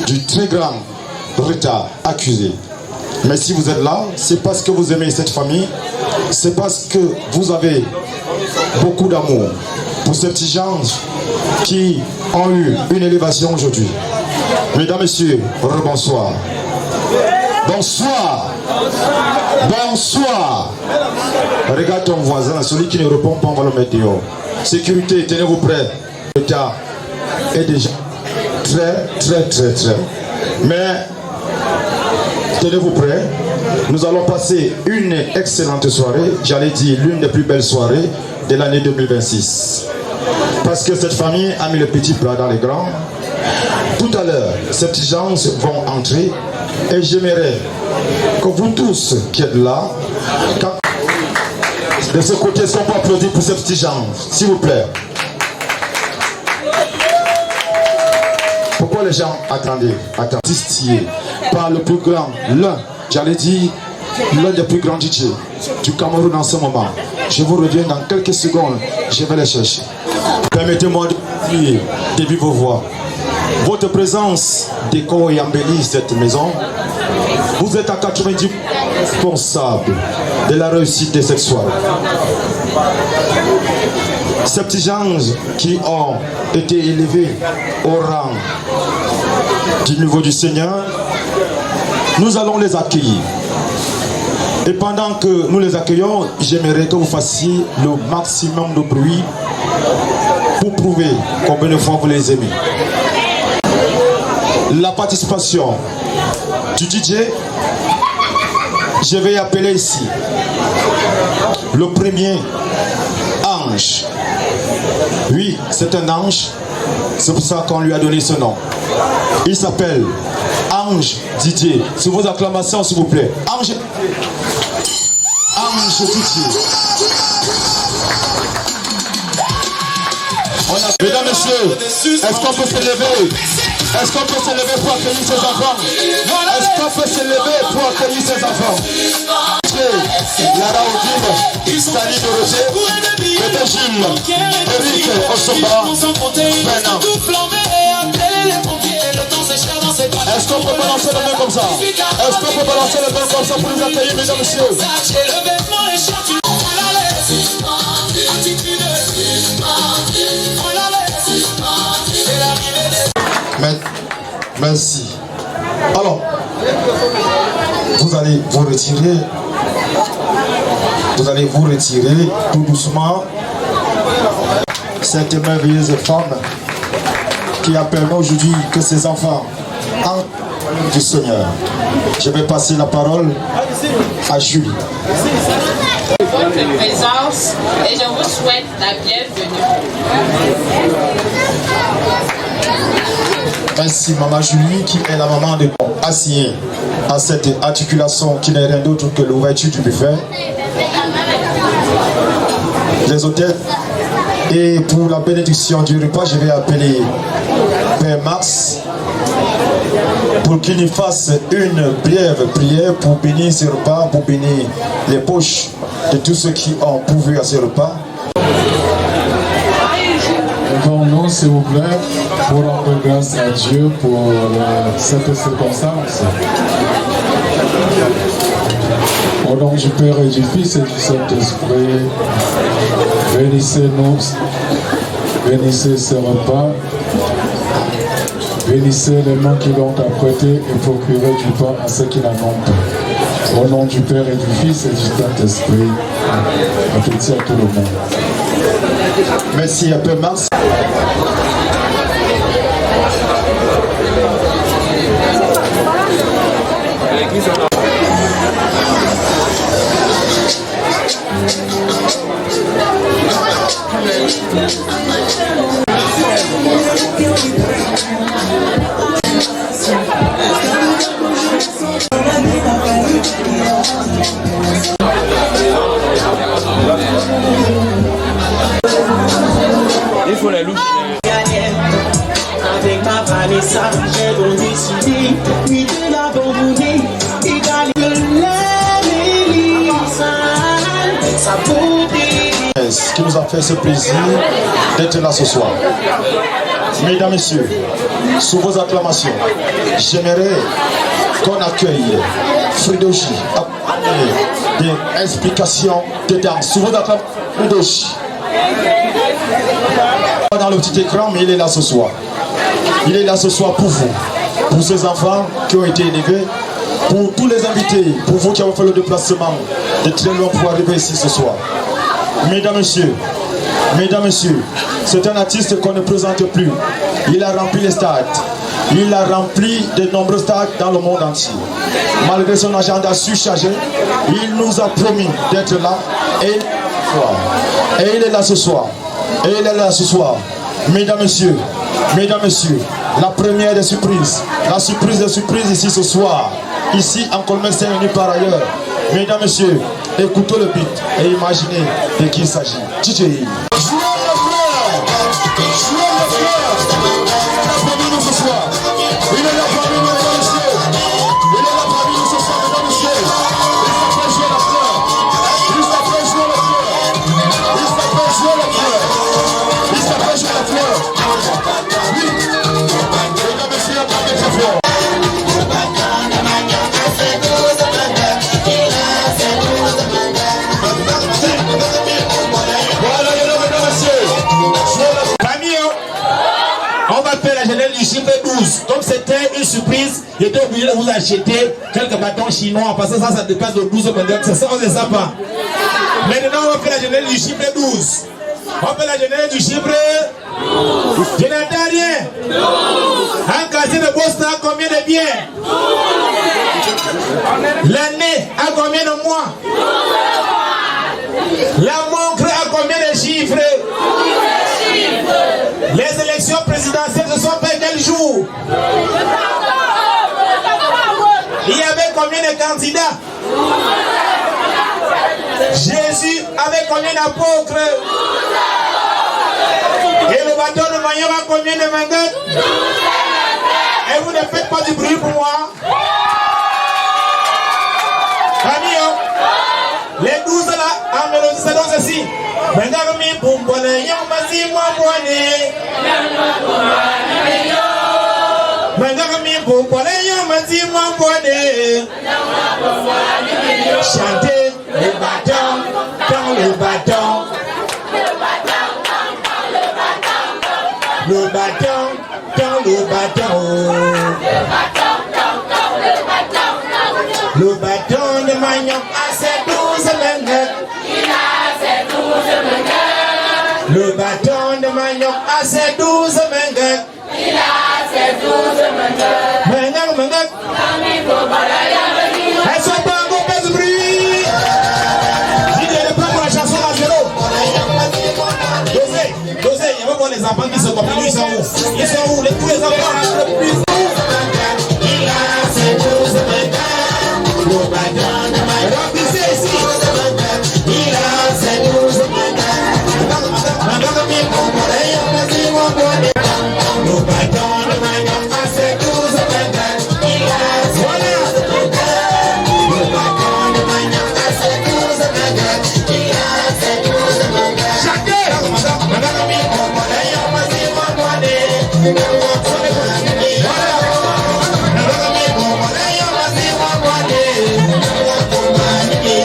du très grand retard accusé. Mais si vous êtes là, c'est parce que vous aimez cette famille, c'est parce que vous avez beaucoup d'amour pour ces petits gens qui ont eu une élévation aujourd'hui. Mesdames, Messieurs, bonsoir. Bonsoir. Bonsoir. Regarde ton voisin, celui qui ne répond pas, on va le mettre dehors. Sécurité, tenez-vous prêts. L'état est déjà très. Mais tenez-vous prêts. Nous allons passer une excellente soirée. J'allais dire l'une des plus belles soirées de l'année 2026. Parce que cette famille a mis le petit plat dans les grands. Tout à l'heure, ces petits gens vont entrer. Et j'aimerais que vous tous qui êtes là, de ce côté, est-ce qu'on peut applaudir pour ces petits gens, s'il vous plaît. Pourquoi les gens attendez par le plus grand, j'allais dire, l'un des plus grands DJ du Cameroun en ce moment. Je vous reviens dans quelques secondes, je vais les chercher. Permettez-moi de dire de vive voix. Votre présence décore et embellit cette maison. Vous êtes à 90% responsable de la réussite de cette soirée. Ces petits anges qui ont été élevés au rang du niveau du Seigneur, nous allons les accueillir. Et pendant que nous les accueillons, j'aimerais que vous fassiez le maximum de bruit pour prouver combien de fois vous les aimez. La participation du DJ, je vais appeler ici le premier ange. Oui, c'est un ange, c'est pour ça qu'on lui a donné ce nom. Il s'appelle Ange Didier. Sur vos acclamations, s'il vous plaît. Ange Didier. Mesdames, Messieurs, est-ce qu'on peut se lever? Est-ce qu'on peut se lever pour accueillir ses enfants? Est-ce qu'on peut se lever pour accueillir ses enfants? Lara Odile, Stani Dorothée, Pété Gilles, Eric Osoba, Benin. Est-ce qu'on peut balancer les mains comme ça? Est-ce qu'on peut balancer les mains comme ça pour nous accueillir, mesdames et messieurs? Merci. Alors, vous allez vous retirer. Vous allez vous retirer tout doucement. Cette merveilleuse femme qui a permis aujourd'hui que ses enfants entrent du Seigneur. Je vais passer la parole à Julie. Votre présence et je vous souhaite la bienvenue. Merci Maman Julie qui est la maman de assigner à cette articulation qui n'est rien d'autre que l'ouverture du buffet. Les hôtels. Et pour la bénédiction du repas, je vais appeler Père Max pour qu'il nous fasse une brève prière pour bénir ce repas, pour bénir les poches de tous ceux qui ont pourvu à ce repas. Levons-nous, s'il vous plaît, pour rendre grâce à Dieu pour cette circonstance. Au nom du Père et du Fils et du Saint-Esprit, bénissez-nous, bénissez ce repas, bénissez les mains qui l'ont apprêté et procurez du pain à ceux qui n'en ont pas. Au nom du Père et du Fils et du Saint-Esprit, appétit à tout le monde. Merci un peu, Mars. Il faut les loups. Avec ma Vanessa, j'ai donc décidé, oui, de la bonbonner, et d'aller sa beauté. Qui nous a fait ce plaisir d'être là ce soir. Mesdames, Messieurs, sous vos acclamations, j'aimerais qu'on accueille Fridoji des explications de danse. Sous vos acclamations, Fridoji. Dans le petit écran, mais il est là ce soir. Il est là ce soir pour vous, pour ces enfants qui ont été élevés, pour tous les invités, pour vous qui avez fait le déplacement de très loin pour arriver ici ce soir. Mesdames, Messieurs, c'est un artiste qu'on ne présente plus. Il a rempli les stades. Il a rempli de nombreux stades dans le monde entier. Malgré son agenda surchargé, il nous a promis d'être là et il est là ce soir. Et il est là ce soir. Mesdames, Messieurs, la première des surprises, la surprise des surprises ici ce soir, ici en Colmès et nulle part ailleurs. Mesdames, Messieurs, écoutez le beat et imaginez de qui il s'agit. DJ. Du chiffre 12. Comme c'était une surprise, j'étais obligé de vous acheter quelques bâtons chinois parce que ça dépasse de 12 mandats. C'est ça, on ne sait pas. Maintenant, on va faire la genèse du chiffre 12. On fait la genèse du chiffre. Je n'entends rien. Un casier de Boston a combien de biens? L'année a combien de mois? La montre a combien de chiffres? Les élections présidentielles se sont faites quel jour? Il y avait combien de candidats? Jésus avait combien d'apôtres? Et le bâton de Maillot a combien de manguettes? Et vous ne faites pas du bruit pour moi? Famille, les 12 là, en mélodie, c'est donc ceci. Mengami pumbone yang masih mampuane. Mengami pumbone yang masih mampuane. Chantez le bâton dans le bâton. Le bâton dans le bâton. Le bâton de Magnon a ses 12 manguettes. Le bâton de Magnon a ses 12 manguettes. Il a ses 12 manguettes. Manguettes. Elles sont pas encore pas de bruit. Il n'y a pas pour la chanson à zéro. Dosez, il y a pas les enfants qui se continuent. Ils sont où? Ils sont où? Tous les enfants. Il a ses 12 manguettes. Le bâton de Magnon. Remplissez ici. Il a ses 12 manguettes. Le bâton de Magnon a ses 12 manguettes. Il a ses 12 manguettes. Le bâton de Magnon a ses 12 manguettes. Il a ses 12 manguettes. Chacun. Madame mi combolé, on va s'y m'envoyer. Voilà. Madame mi combolé, on va s'y m'envoyer.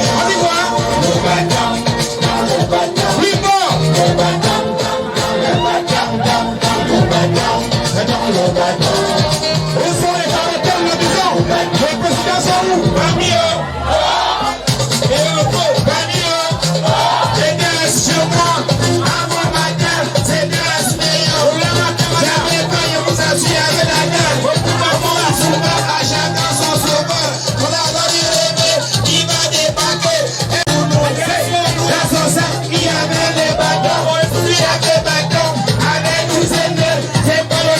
On dit quoi? Le bâton. Le bâton. Oui, bon. Le bâton. Où sont les caractères de disons? Les présidents sont où? Parmi eux. Et le feu, parmi eux. J'ai des sur moi. Avant matin, c'est des meilleurs. Jamais quand je vous assure avec la gueule. Maman, souvent, à chacun son sauveur. On a donné les qui va débarquer. Et vous nous laissez. Dans son sac, il y avait des bâtons. Il y a des bâtons. Avec 12 ennemis, c'est pas le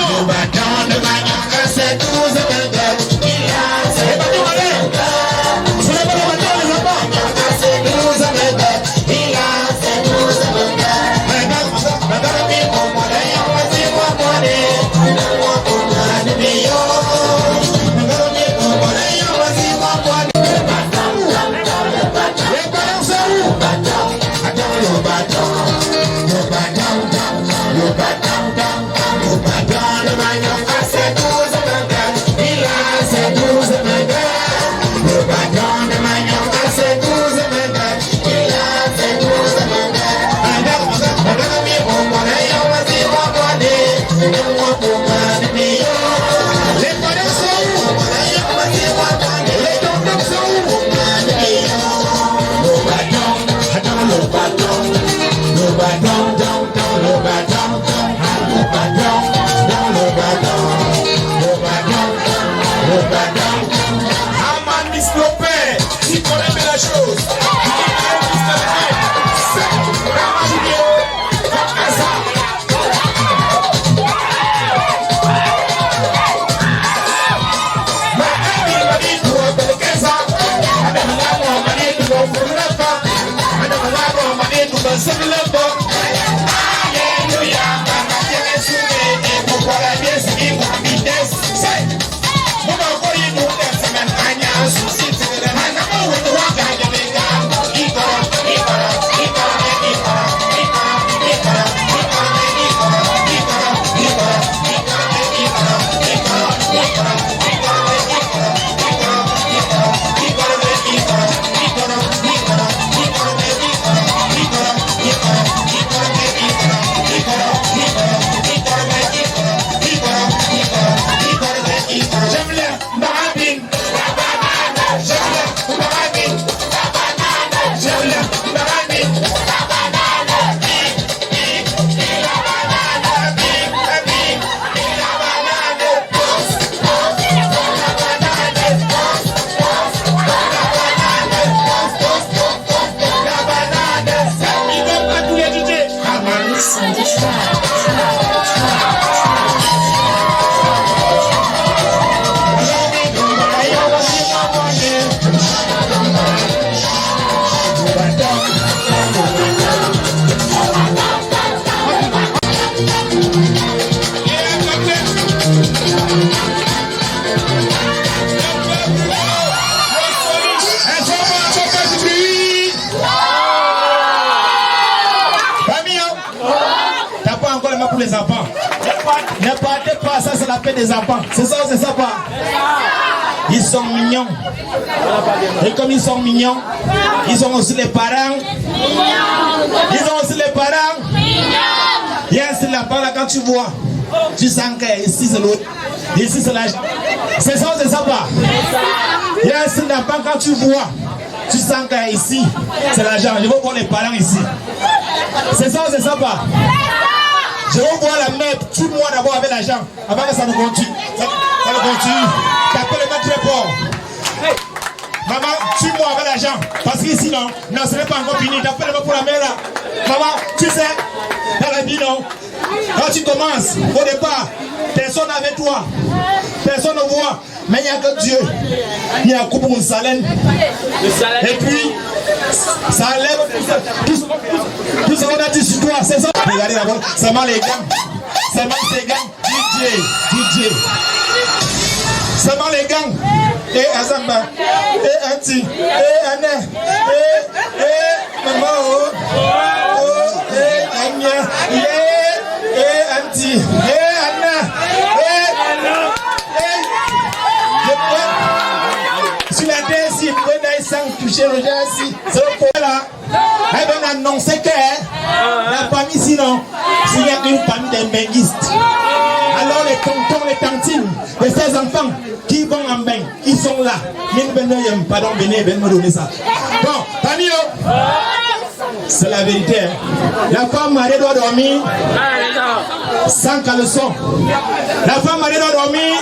Le bâton de Magnan a ses 12 bengales. Il a ses 12 bengales. Ce n'est pas le bâton des enfants. Magnan a ses 12 bengales. Il a ses 12 bengales. Magnan, mais pour moi, d'ailleurs, voici moi, moi, moi, pour moi, de meilleur. Magnan, mais pour moi, d'ailleurs, voici moi, moi, le bâton, le bâton. Le bâton, c'est où? Le bâton, attends, le bâton. Le bâton, le bâton, le bâton de Magnan a ses 12 bengales. Il a ses 12 bengales. Le bâton de Magnan a ses 12 bengales. Il a ses 12 bengales. Magnan, mais pour moi, d'ailleurs, voici moi, moi, moi, pour moi, de meilleur. Les parents sont où? D'ailleurs, voici moi, moi, les tontons sont où? Pour moi, de meilleur. Le bâton, attends, le bâton. Le bâton, le bâton. Le bâton, dans le bâton. Le bâton, le bâton. Aman Miss Lopez, si tu connais la chose. Les enfants. Ne partez pas, ça c'est la paix des enfants. C'est ça ou c'est ça pas? Ils sont mignons. Et comme ils sont mignons, ils ont aussi les parents. Ils ont aussi les parents. Il y a un lapin là quand tu vois. Tu sens que ici c'est l'autre. Ici c'est l'argent. C'est ça ou c'est ça pas? Il y a un lapin quand tu vois. Tu sens que ici c'est l'argent. Je veux voir les parents ici. C'est ça ou c'est ça pas? Je veux voir la mère, tue-moi d'abord avec l'argent, avant que ça nous continue. Ça nous continue. Tapez le maître très fort. Maman, tue-moi avec l'argent. Parce qu'ici, non, ce n'est pas encore fini. Tapez le maître pour la mère là. Maman, tu sais, dans la vie, non. Quand tu commences, au départ, personne avec toi. Personne ne voit. Mais il n'y a que Dieu. Il y a un coup pour une salène. Et puis, ça lève tout ce qu'on a dit sur toi. C'est ça. Regardez d'abord, ça m'a les gants. Ça m'a les gants. DJ. Ça m'a les gants. Et Azamba. Et Anti. Et Anne. Et Maman. Et Anya. Et Anti. Et Anna. Sur la terre, si vous pouvez sans toucher le gars, c'est le point là. Elle va annoncer que la famille, sinon, s'il y a une famille d'embéguistes, alors les tontons, les tantines de ces enfants qui vont en bain, ils sont là. Pardon, venez me donner ça. Bon, famille, c'est la vérité. La femme mariée doit dormir sans caleçon. La femme mariée doit dormir.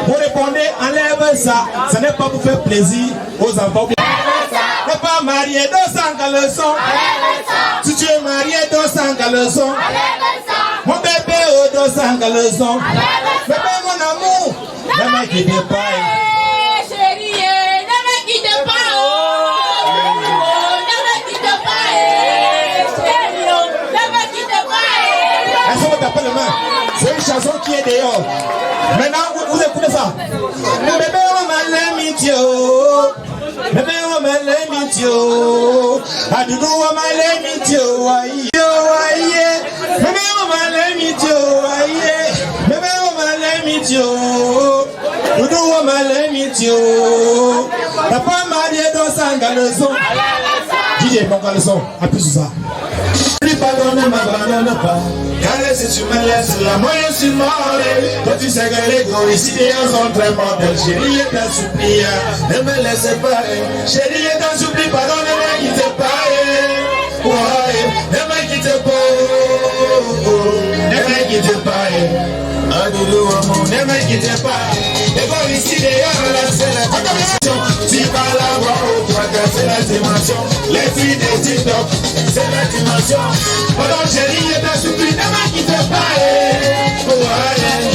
Vous répondez, enlève ça. Ce n'est pas pour faire plaisir aux enfants. La femme mariée doit sans caleçon. Si tu es marié, doit sans caleçon. Mon bébé doit sang à leçon. Bébé, mon amour, ne me quitte pas. Chérie, ne me quitte pas. Ne me quitte pas. Chérie, ne me quitte pas. Est-ce qu'on tape les mains? C'est une chanson qui est dehors. Maintenant, vous écoutez ça. Bébé, on m'a l'amitié. Bébé, on m'a l'amitié. Adoudou, on m'a l'amitié. Bébé, on m'a l'amitié. Bébé, on m'a l'amitié. Doudou, on m'a l'amitié. Papa m'a dit dans sa galeson. DJ, mon galeson, appuie sur ça. Pardonne, m'abandonne pas. Car si tu me laisses là, moi je suis mort. Toi tu sais que les gros ici sont très mortels. Chérie, je t'en supplie, ne me laisse pas. Chérie, je t'en supplie, pardonne, ne me quitte pas. Ouais, ne me quitte pas. Ne me quitte pas. Adoulou, amour, ne me quitte pas. Les gros ici dehors, là c'est la dimension. Tu vas la voir au toi, c'est la dimension. Les filles des TikTok, c'est la dimension. Pardon chérie, je t'en supplie, ne me quitte pas. Ouais,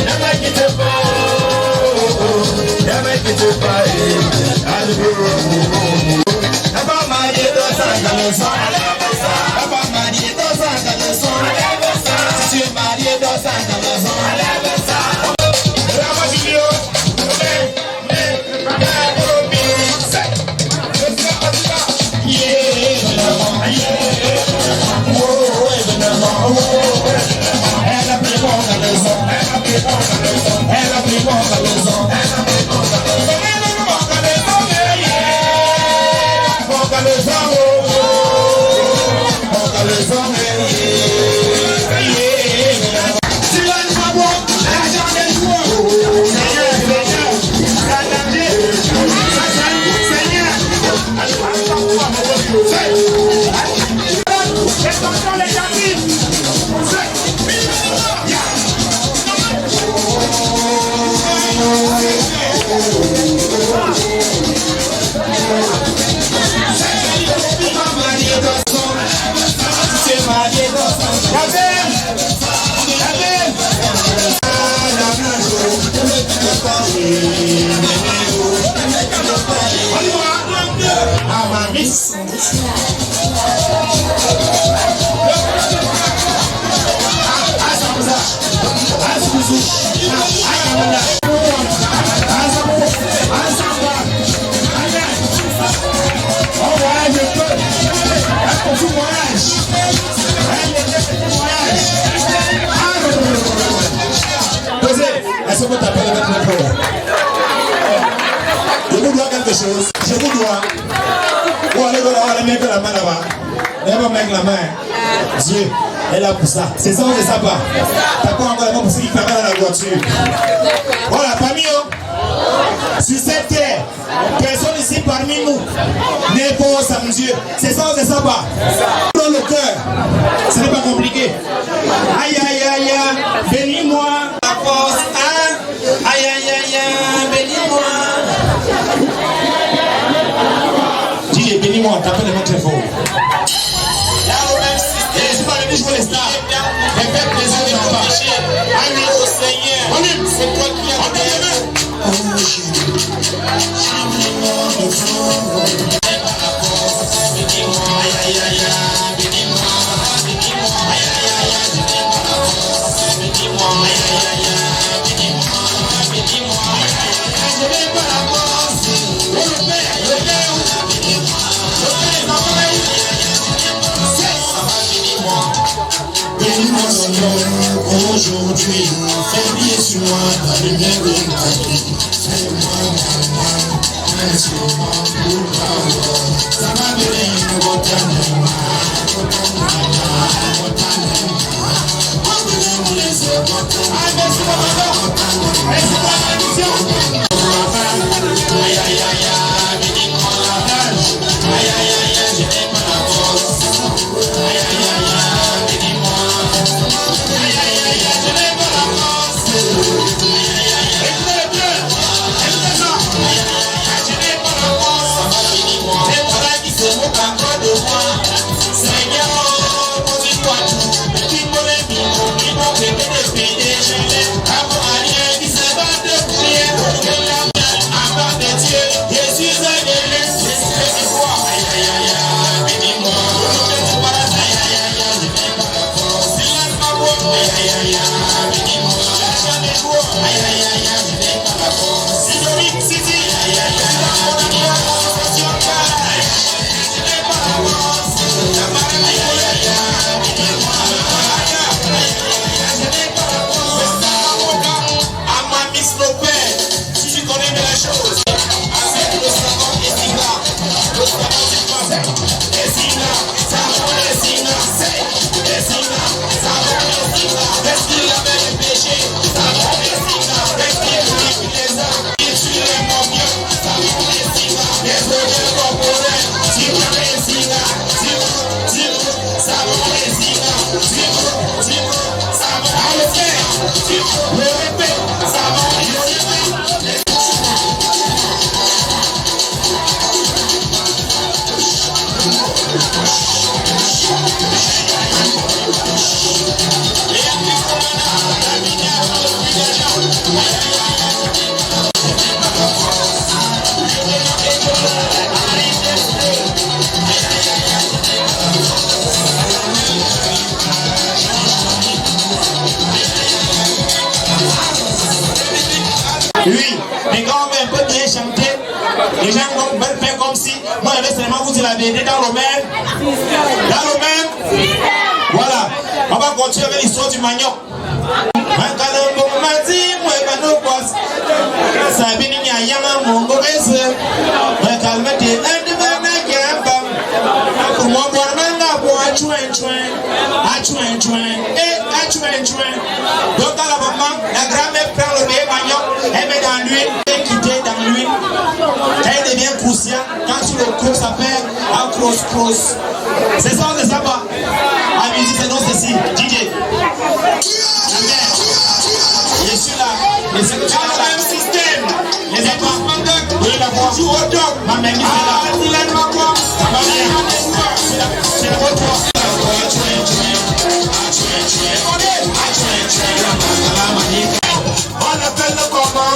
ne me quitte pas. Ne me quitte pas. Adoulou, amour. Papa m'a dit dans sa galeson. Papa m'a dit dans sa galeson. Si tu m'as dit dans sa galeson. Est-ce que vous tapez le maître? Je vous dois quelque chose. Je vous dois. Ou allez voir la main que la main là-bas. Lève mettre la main. Dieu est là pour ça. C'est ça ou c'est ça pas? T'as pas encore la main pour ceux qui travaillent dans la voiture. Voilà, famille. Sur cette terre, personne ici parmi nous n'est pour ça, mon Dieu. C'est ça ou c'est ça pas? Dans le cœur, ce n'est pas compliqué. Aïe aïe aïe aïe, bénis-moi la force. Aïe aïe aïe aïe, bénis-moi. Dis bénis-moi, t'appelles les mains très fort. Je ne suis pas venu jouer les stars. Mais faites plaisir des enfants. Allez au Seigneur. C'est toi qui as fait. Aujourd'hui, fais bien sur moi la lumière de ta vie. Fais-moi ça m'a donné une Seigneur, Oui, mais quand on veut un peu bien chanter, les gens veulent faire comme si, moi je vais seulement vous dire la vérité dans le même. Dans le même. Voilà, on va continuer avec l'histoire du manioc. Donc à la maman, la grand-mère prend le bébé manioc, elle met dans l'huile, elle quitte dans l'huile. Elle devient croustillant. Quand tu le coupes, ça fait un cross. C'est ça, on ne sait pas. À musique, c'est non, c'est si. DJ. Je suis là. Les le même système. Les enfants, oui, la voix. Joue au top. Ma mère, c'est là. C'est la voix. C'est la voix. On appelle le comment?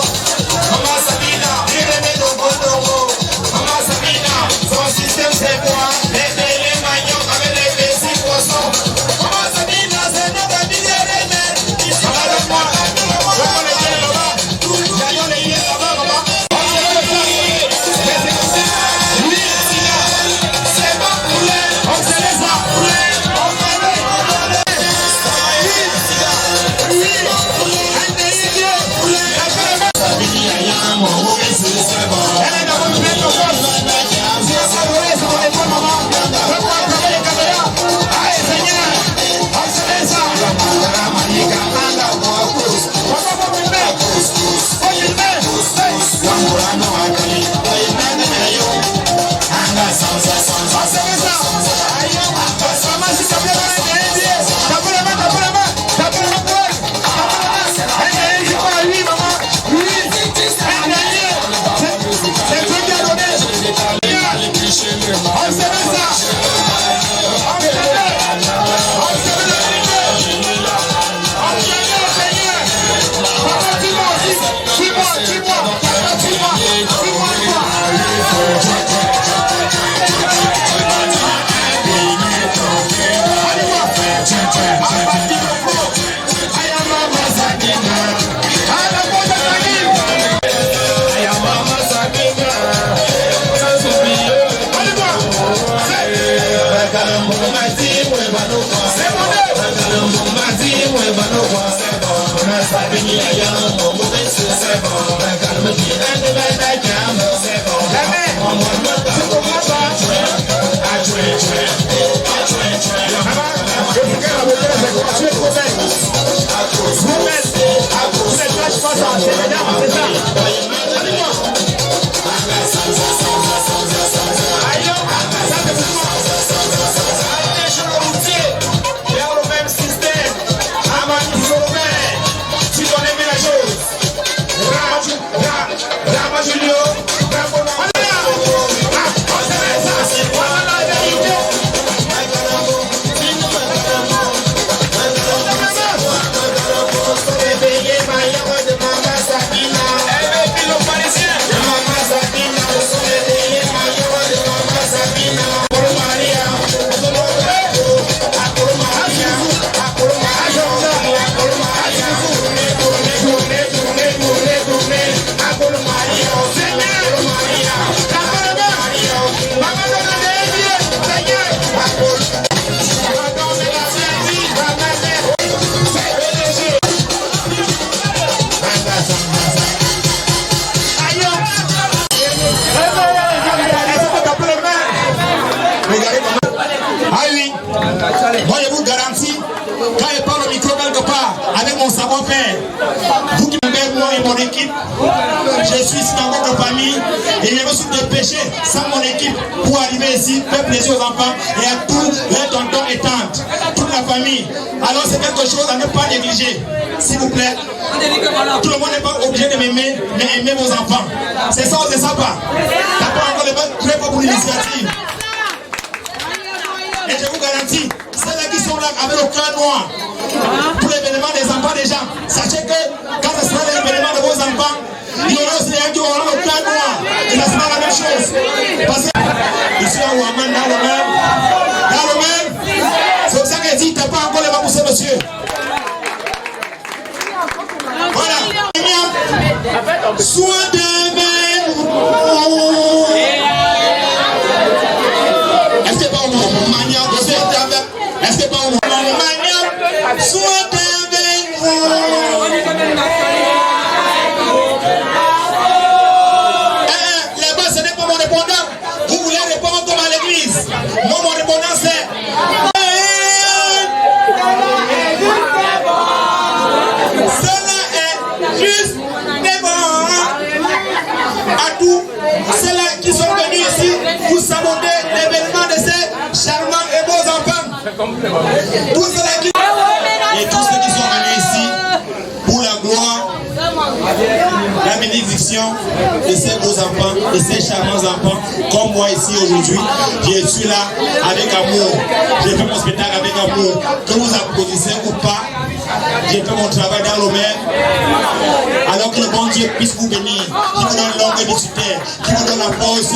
Maman Sabina, Irénée Dongo. Maman Sabina, son système c'est quoi? Les maniocs avec les petits poissons. Maman Sabina, c'est notre misère. Ils sont là de moi. On les tient là-bas. D'ailleurs, les yeux là-bas, maman. Oui, c'est pas poulet. On se laisse pas poulet. Sabina. et mon équipe. Je suis ici dans votre famille et j'ai reçu des péchés sans mon équipe pour arriver ici, faire plaisir aux enfants et à tous les tontons et tantes, toute la famille. Alors c'est quelque chose à ne pas négliger, s'il vous plaît. Tout le monde n'est pas obligé de m'aimer, mais aimer vos enfants. C'est ça ou c'est ça pas? D'accord, encore les bonnes, très fort pour l'initiative. Et je vous garantis, ceux-là qui sont là avec le cœur noir, pour l'événement des enfants des gens, sachez que quand ce sera l'événement de vos enfants, il y aura aussi des gens qui auront le cœur noir. Et ça sera la même chose. Parce que ici à Ouaman, dans le même, c'est pour ça que je dis, tu n'as pas encore les mains pour ce monsieur. Voilà. Sois de nous. Est-ce que pas on manière de faire ta est-ce que pas on manière soit avec vous. Là-bas, ce n'est pas mon répondant. Vous voulez répondre comme à l'église. Moi, mon répondant, c'est cela est juste des bons. À tous ceux-là qui sont venus ici pour saboter l'événement de ces charmants et beaux enfants. Tous ceux-là qui... Et tous ceux qui sont venus ici pour la gloire, la bénédiction de ces beaux enfants, de ces charmants enfants, comme moi ici aujourd'hui, je suis là avec amour. J'ai fait mon spectacle avec amour. Que vous applaudissez ou pas, j'ai fait mon travail dans le même. Alors que le bon Dieu puisse vous bénir, qui vous donne longue vie sur terre, qui vous donne la force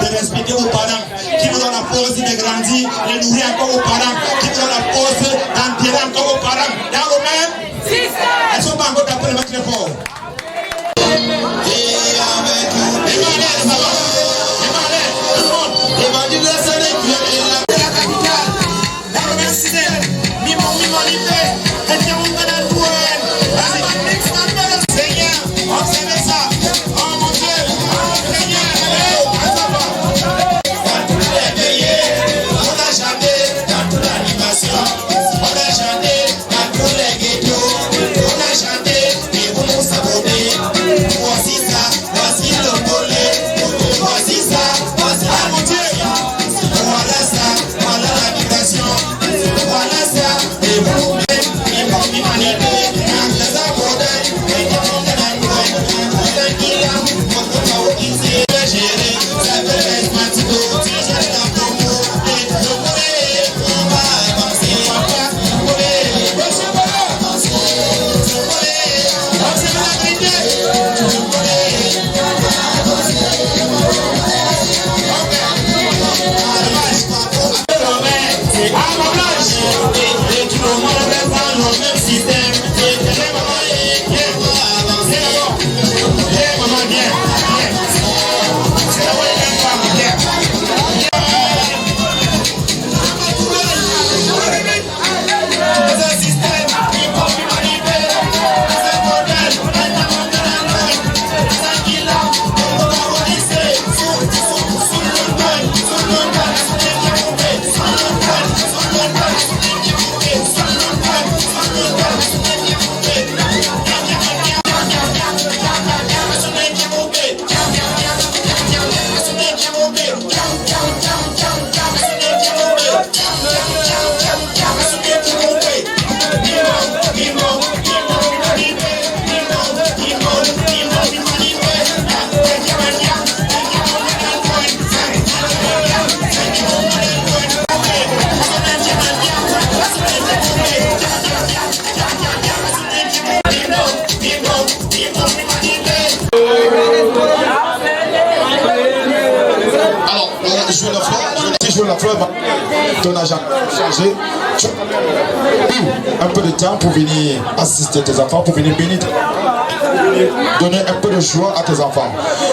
de respecter vos parents, qui vous donne la force de grandir, de nourrir encore vos parents, qui vous donne la force d'enterrer encore vos parents. Dans le même, elles ne sont pas encore tapées le mettre très fort. Ton agent changé, un peu de temps pour venir assister tes enfants, pour venir bénir, donner un peu de joie à tes enfants.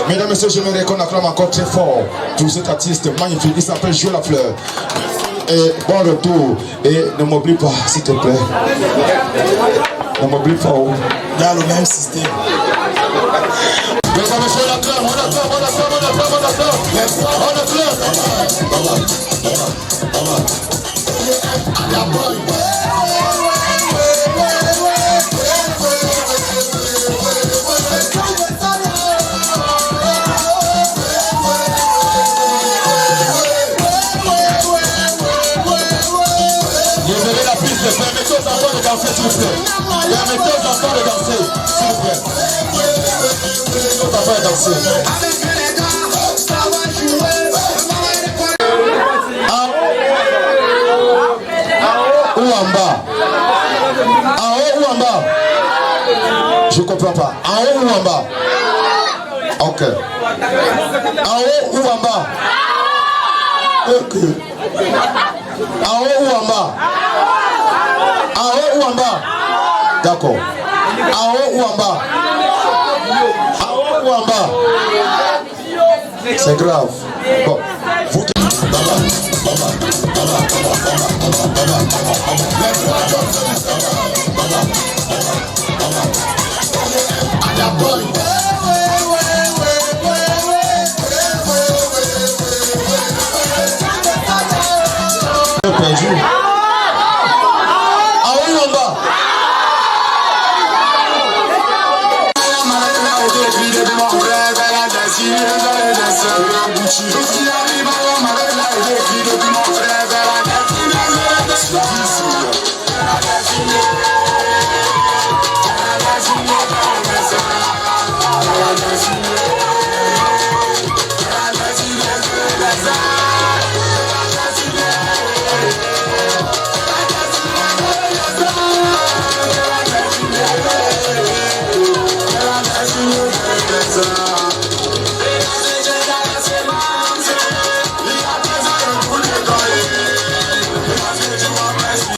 Mesdames et messieurs, j'aimerais qu'on acclame encore très fort pour cet artiste magnifique, il s'appelle Joël Lafleur. Et bon retour, et ne m'oublie pas, s'il te plaît. Ne m'oublie pas, dans le même système. Mesdames et messieurs, on acclame, on acclame, on acclame, on acclame, on acclame, on acclame. La boy. danser, s'il vous plaît. Permettez aux enfants de danser, s'il vous plaît. Aux enfants de danser. Ou en bas? En haut ou en bas? Je ne comprends pas. En haut ou en bas? Ok. En haut ou en bas? Ok. En haut ou en bas? En haut ou en bas? D'accord. En haut ou en bas? En haut ou en bas? C'est grave. Bon. Vous qui... Perdu. En haut ou en bas?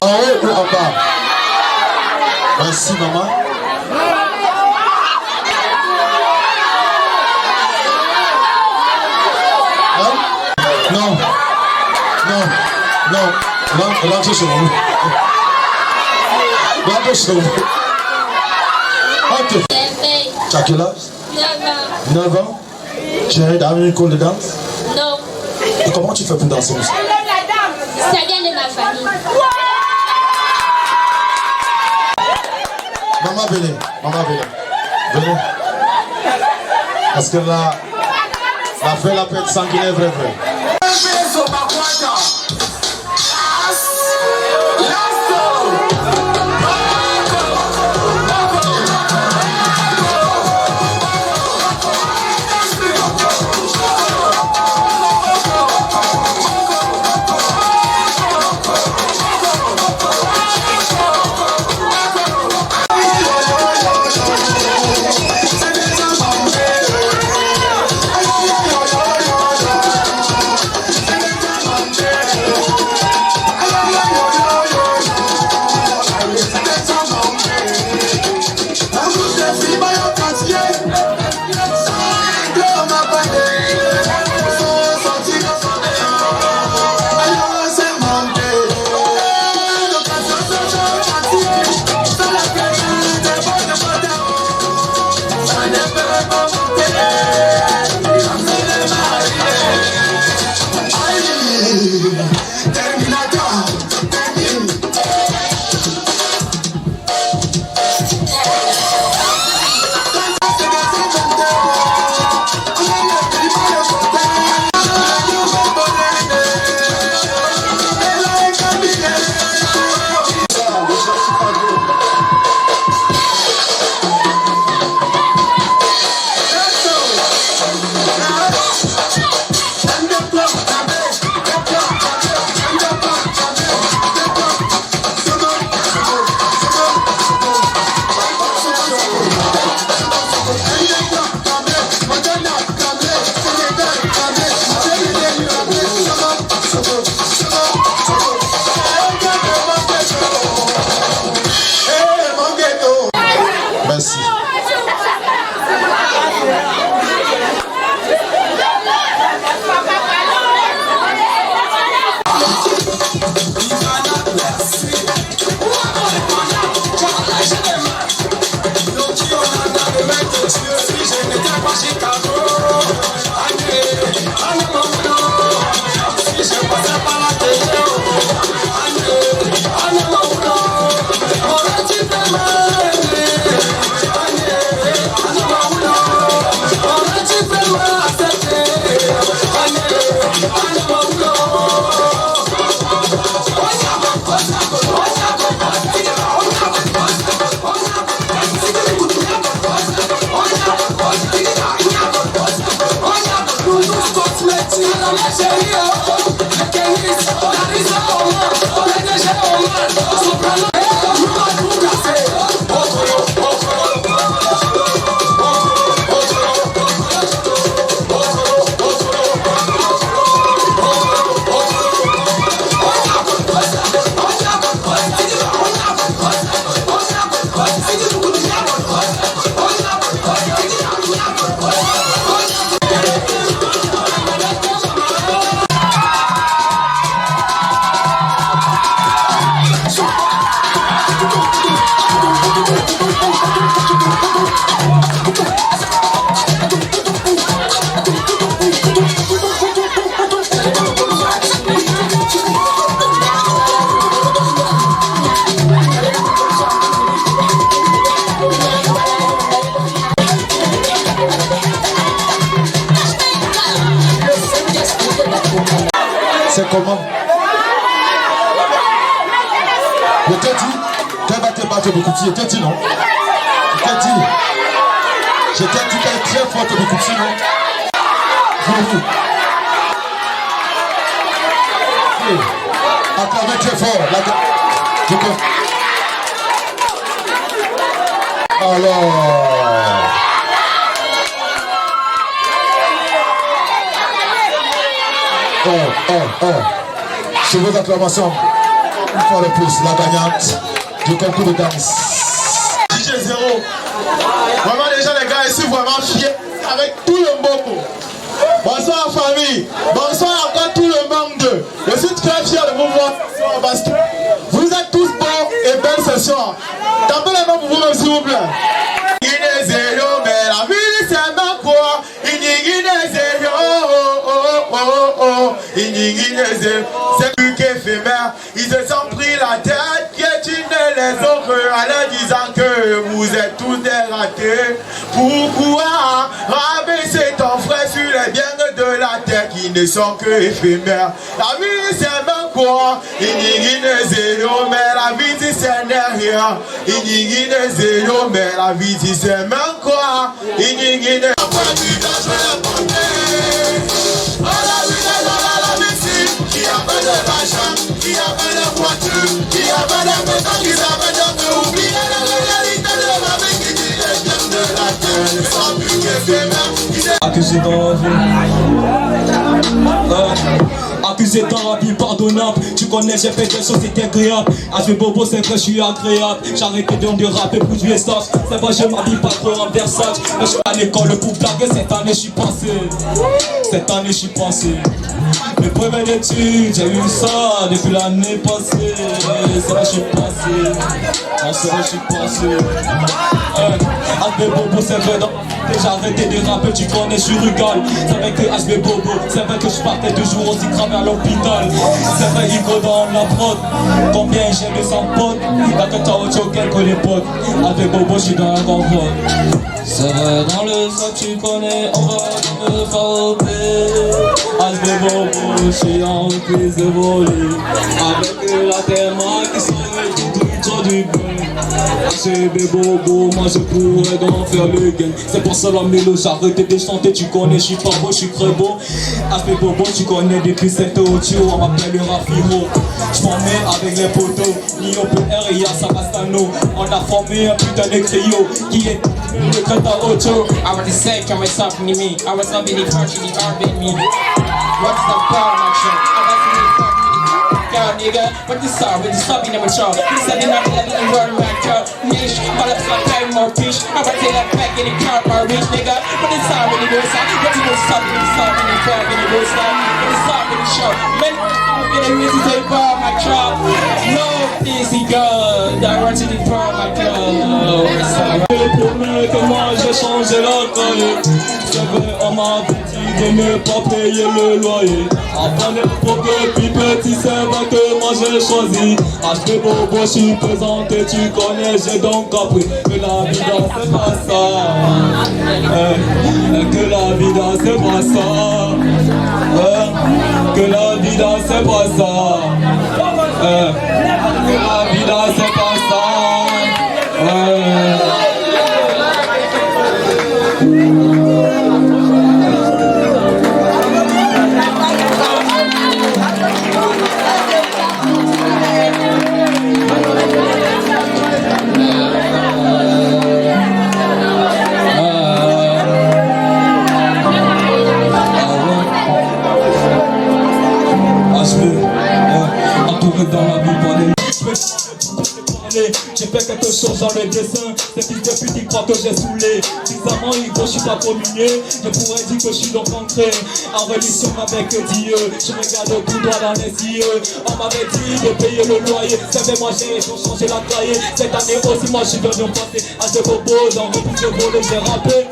En haut ou en bas? Merci maman. Hein? Non. Non. Non. Rentrez chez vous. Rentrez chez vous. Ok. Tu as quel âge? 9 ans. Tu es dans une école de danse? Non. Et comment tu fais pour danser? Ça vient de ma famille. Maman, venez. Maman, venez. Venez. Parce que là, la fait la peine sanguinaire, vrai. Merci. C'est comment? Je t'ai dit qu'elle va te battre beaucoup. Je t'ai dit non? Je t'ai dit. Je t'ai dit qu'elle est très forte beaucoup. Non? Acclamez très fort. Alors. Sur vos acclamations, une fois de plus, la gagnante du concours de danse. DJ Zéro. Vraiment déjà les gars ici vraiment fiers avec tout le monde. Bonsoir famille. Bonsoir encore tout le monde. Je suis très fier de vous voir parce que vous êtes tous bons et belles ce soir. Tapez les mains pour vous-même s'il vous plaît. Il est zéro, mais la vie c'est ma quoi. Il est zéro. C'est plus qu'éphémère. Ils se sont pris la tête, piétiner les autres en leur disant que vous êtes tous des ratés. Pourquoi rabaisser ton frère sur les biens de la terre qui ne sont que éphémères? La vie c'est même quoi? Il est zéro, mais la vie c'est rien. Il est zéro, mais la vie c'est même quoi? Il est qui avait de l'argent, qui avait de voitures, qui avait de maisons, qui avait de oublier la réalité de la vie qui dit les biens de la terre ne sont plus qu'éphémères. Accusé dans la vie. Accusé dans la vie pardonnable. Tu connais, j'ai fait des choses, c'était agréable. HB Bobo, c'est vrai, je suis agréable. J'ai arrêté de rapper pour du essence. C'est vrai, je m'habille pas trop en Versace. Mais je suis à l'école pour blaguer. Cette année, je suis passé. Cette année, je suis passé. Mes premières études, j'ai eu ça depuis l'année passée. C'est vrai, je suis passé. Non, c'est vrai, je suis passé. HB Bobo, c'est vrai, j'ai arrêté de rapper, tu connais, je suis rugal. C'est vrai que HB Bobo, c'est vrai que je partais 2 jours aussi cramé à l'hôpital. C'est vrai, Igo dans la prod. Combien j'ai mes 100 potes. Y'a que t'as autre que les potes. HB Bobo, je suis dans la grande voie. C'est vrai, dans le sac, tu connais, on va me frapper. HB Bobo, je suis en prise de voler. Avec la terre, moi qui serait tout du bien. HB Bobo, moi je pourrais donc faire le gain. C'est pour ça la mélodie, j'ai arrêté de chanter, tu connais, je suis pas beau, je suis très beau. HB Bobo, tu connais depuis cette audio, on m'appelle le Rafiro. Je formais avec les poteaux, Nio PR et Yassa Bastano. On a formé un putain de trio qui est le Kata Ocho. I want to say, come myself in me. I was up in the country, the urban me. What's the power action? I was in the country, nigga. What the star with the stop in the mature? He's setting up the environment, niche. All up some time more fish. I want to take that back in the car, my rich nigga. What the star with the road side? What the road stop with the star in the car, in the road side? What the star with the show? Men, get a busy take bar, my truck. No, easy God. I want to the bar, my club. Je promets que moi j'ai changé la cahier. C'est vrai, on m'a dit de ne pas payer le loyer. Après l'époque depuis petit, c'est vrai que moi j'ai choisi. HB Bobo, je suis présenté, tu connais, j'ai donc appris que la vie dans c'est pas ça. Que la vie dans c'est pas ça. Que la vie dans c'est pas ça. Que la vie dans c'est pas ça. fais quelque chose dans le dessin. Ces fils de pute ils croient que j'ai saoulé. Bizarrement ils croient que je suis pas communié. Je pourrais dire que je suis donc entré en relation avec Dieu. Je regarde tout droit dans les yeux. On m'avait dit de payer le loyer. C'est moi j'ai changé la cahier. Cette année aussi moi je suis venu passer à ce bobo. Dans le bout de voler j'ai rappé.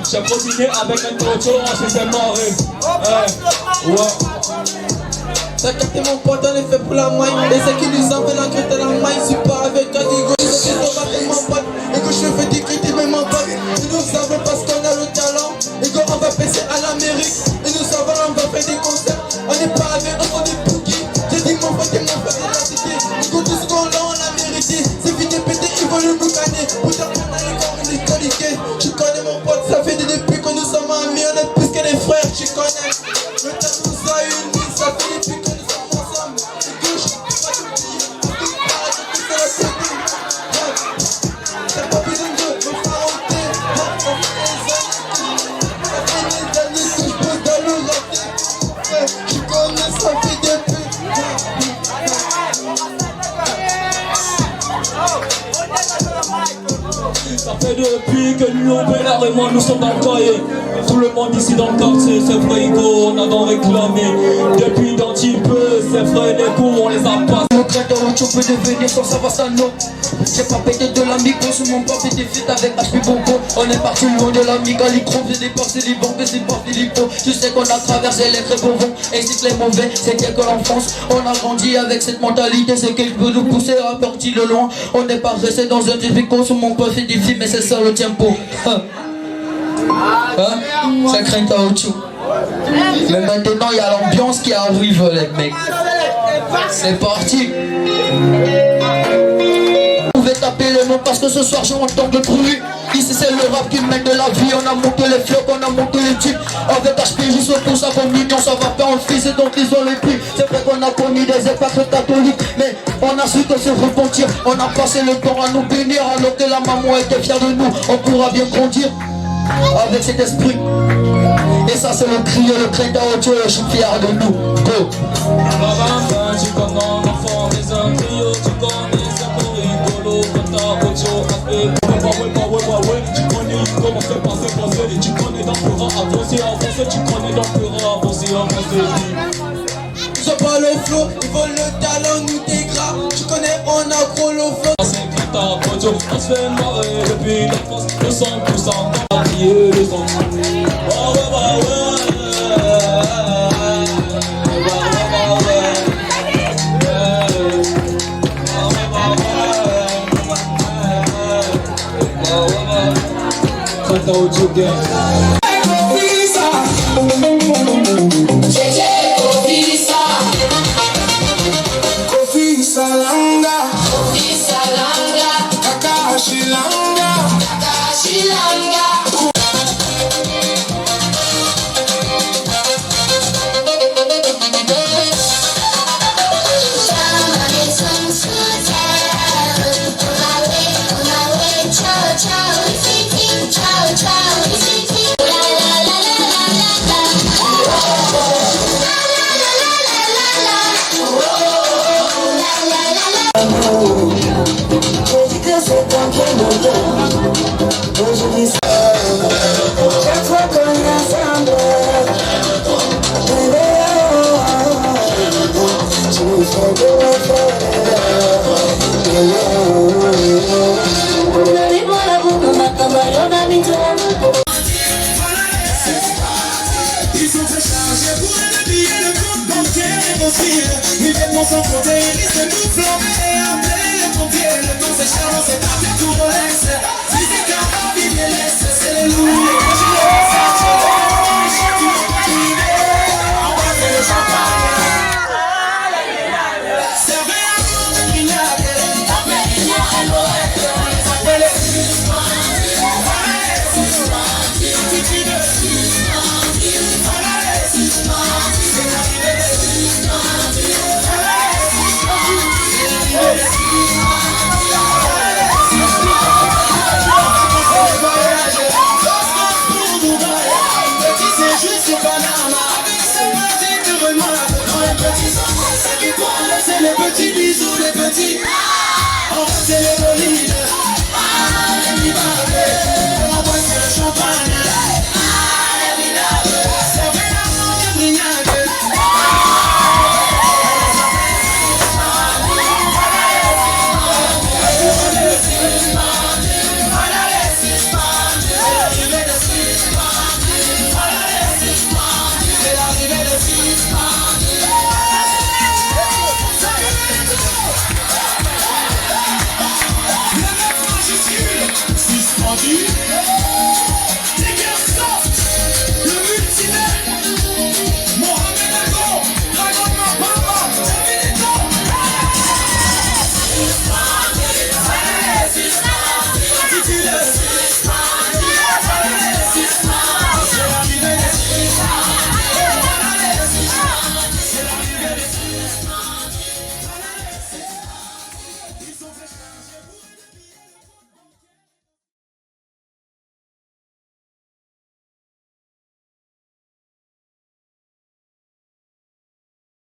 J'ai continué avec un cocho, je suis marré. Ouais. T'as capté mon pote, on est fait pour la maille. Et c'est qui nous en fait la crête à la maille. Si pas avec toi, digo, je suis tombé mon pote. Et que je fais des critiques, mais mon pote. Et nous savons parce qu'on a le talent. Et qu'on va passer à l'Amérique. Et nous savons, on va faire des concerts. On n'est pas avec eux, on est boogie. J'ai dit mon pote et la cité. Et que tout ce qu'on a, on l'a mérité. C'est vite pété, ils veulent le boucaner. Pourtant, on a les corps, on est coliqués. Tu connais mon pote, ça fait depuis que nous sommes amis. On est plus que des frères, tu connais. Le temps nous a unis, ça fait depuis que nous sommes ensemble. Et que je peux pas t'oublier. Tout pareil, tout c'est la copine. T'as pas besoin de me farouter. Ça fait des années que je pose dans le raté. Tu connais, ça fait depuis. Ça fait depuis que nous, Bernard et moi, nous sommes dans le cahier. Tout le monde ici dans le quartier, c'est vrai, Hugo, on a d'en réclamé. Depuis d'un petit peu, c'est vrai, les coups, on les a pas. Le créateur où tu peux devenir sans savoir sa note. J'ai pas pété de la micro sous mon papier des feats avec HP Bongo. On est parti loin de la micro, j'ai dépassé les banques, c'est pas Philippot. Je sais qu'on a traversé les très bons vents et c'est que les mauvais, c'était que l'enfance. On a grandi avec cette mentalité, c'est qu'elle peut nous pousser à partir de loin. On n'est pas resté dans un typico sous mon papier des filles, mais c'est ça le tempo. Ça craint caoutchouc. Mais maintenant il y a l'ambiance qui arrive les mecs. C'est parti. Vous pouvez taper les mots parce que ce soir je entends le bruit. Ici c'est le rap qui mène de la vie. On a monté les flops, on a monté les types. Avec HP juste pour sa communion, ça va pas en fils et donc ils ont les prix. C'est vrai qu'on a commis des époques catholiques, mais on a su que se repentir. On a passé le temps à nous bénir alors que la maman était fière de nous. On pourra bien grandir avec cet esprit. Et ça c'est le cri, le cri d'Aocho, je suis fier de nous. Go. Tu connais un enfant, mais un trio, tu connais ça pour rigolo, quand t'as Ocho, tu connais comment c'est passé, tu connais dans le pura, avancer, tu connais dans le pura, avancer. Ils ont pas le flow, ils veulent le talent, nous t'es gras. Tu connais, on a gros le flow. C'est Greta Kojo, on se fait marrer depuis l'enfance. Le 100% on va crier les enfants. Greta Kojo gang. Salanga, Kakashi Langa. Ils sont très chargés pour le billet, le compte bancaire et mon fil. Ils viennent mon sans compter, ils risquent de nous flamber et appeler les pompiers. Le temps c'est charmant, c'est parti tout relax. Si c'est qu'un envie, les laisse, c'est les loups. Les gars, je les laisse, les chiens qui vont pas arriver. On va faire le champagne. Servez un coup de grillade. Après, il y a un poète. On les appelle les Merci.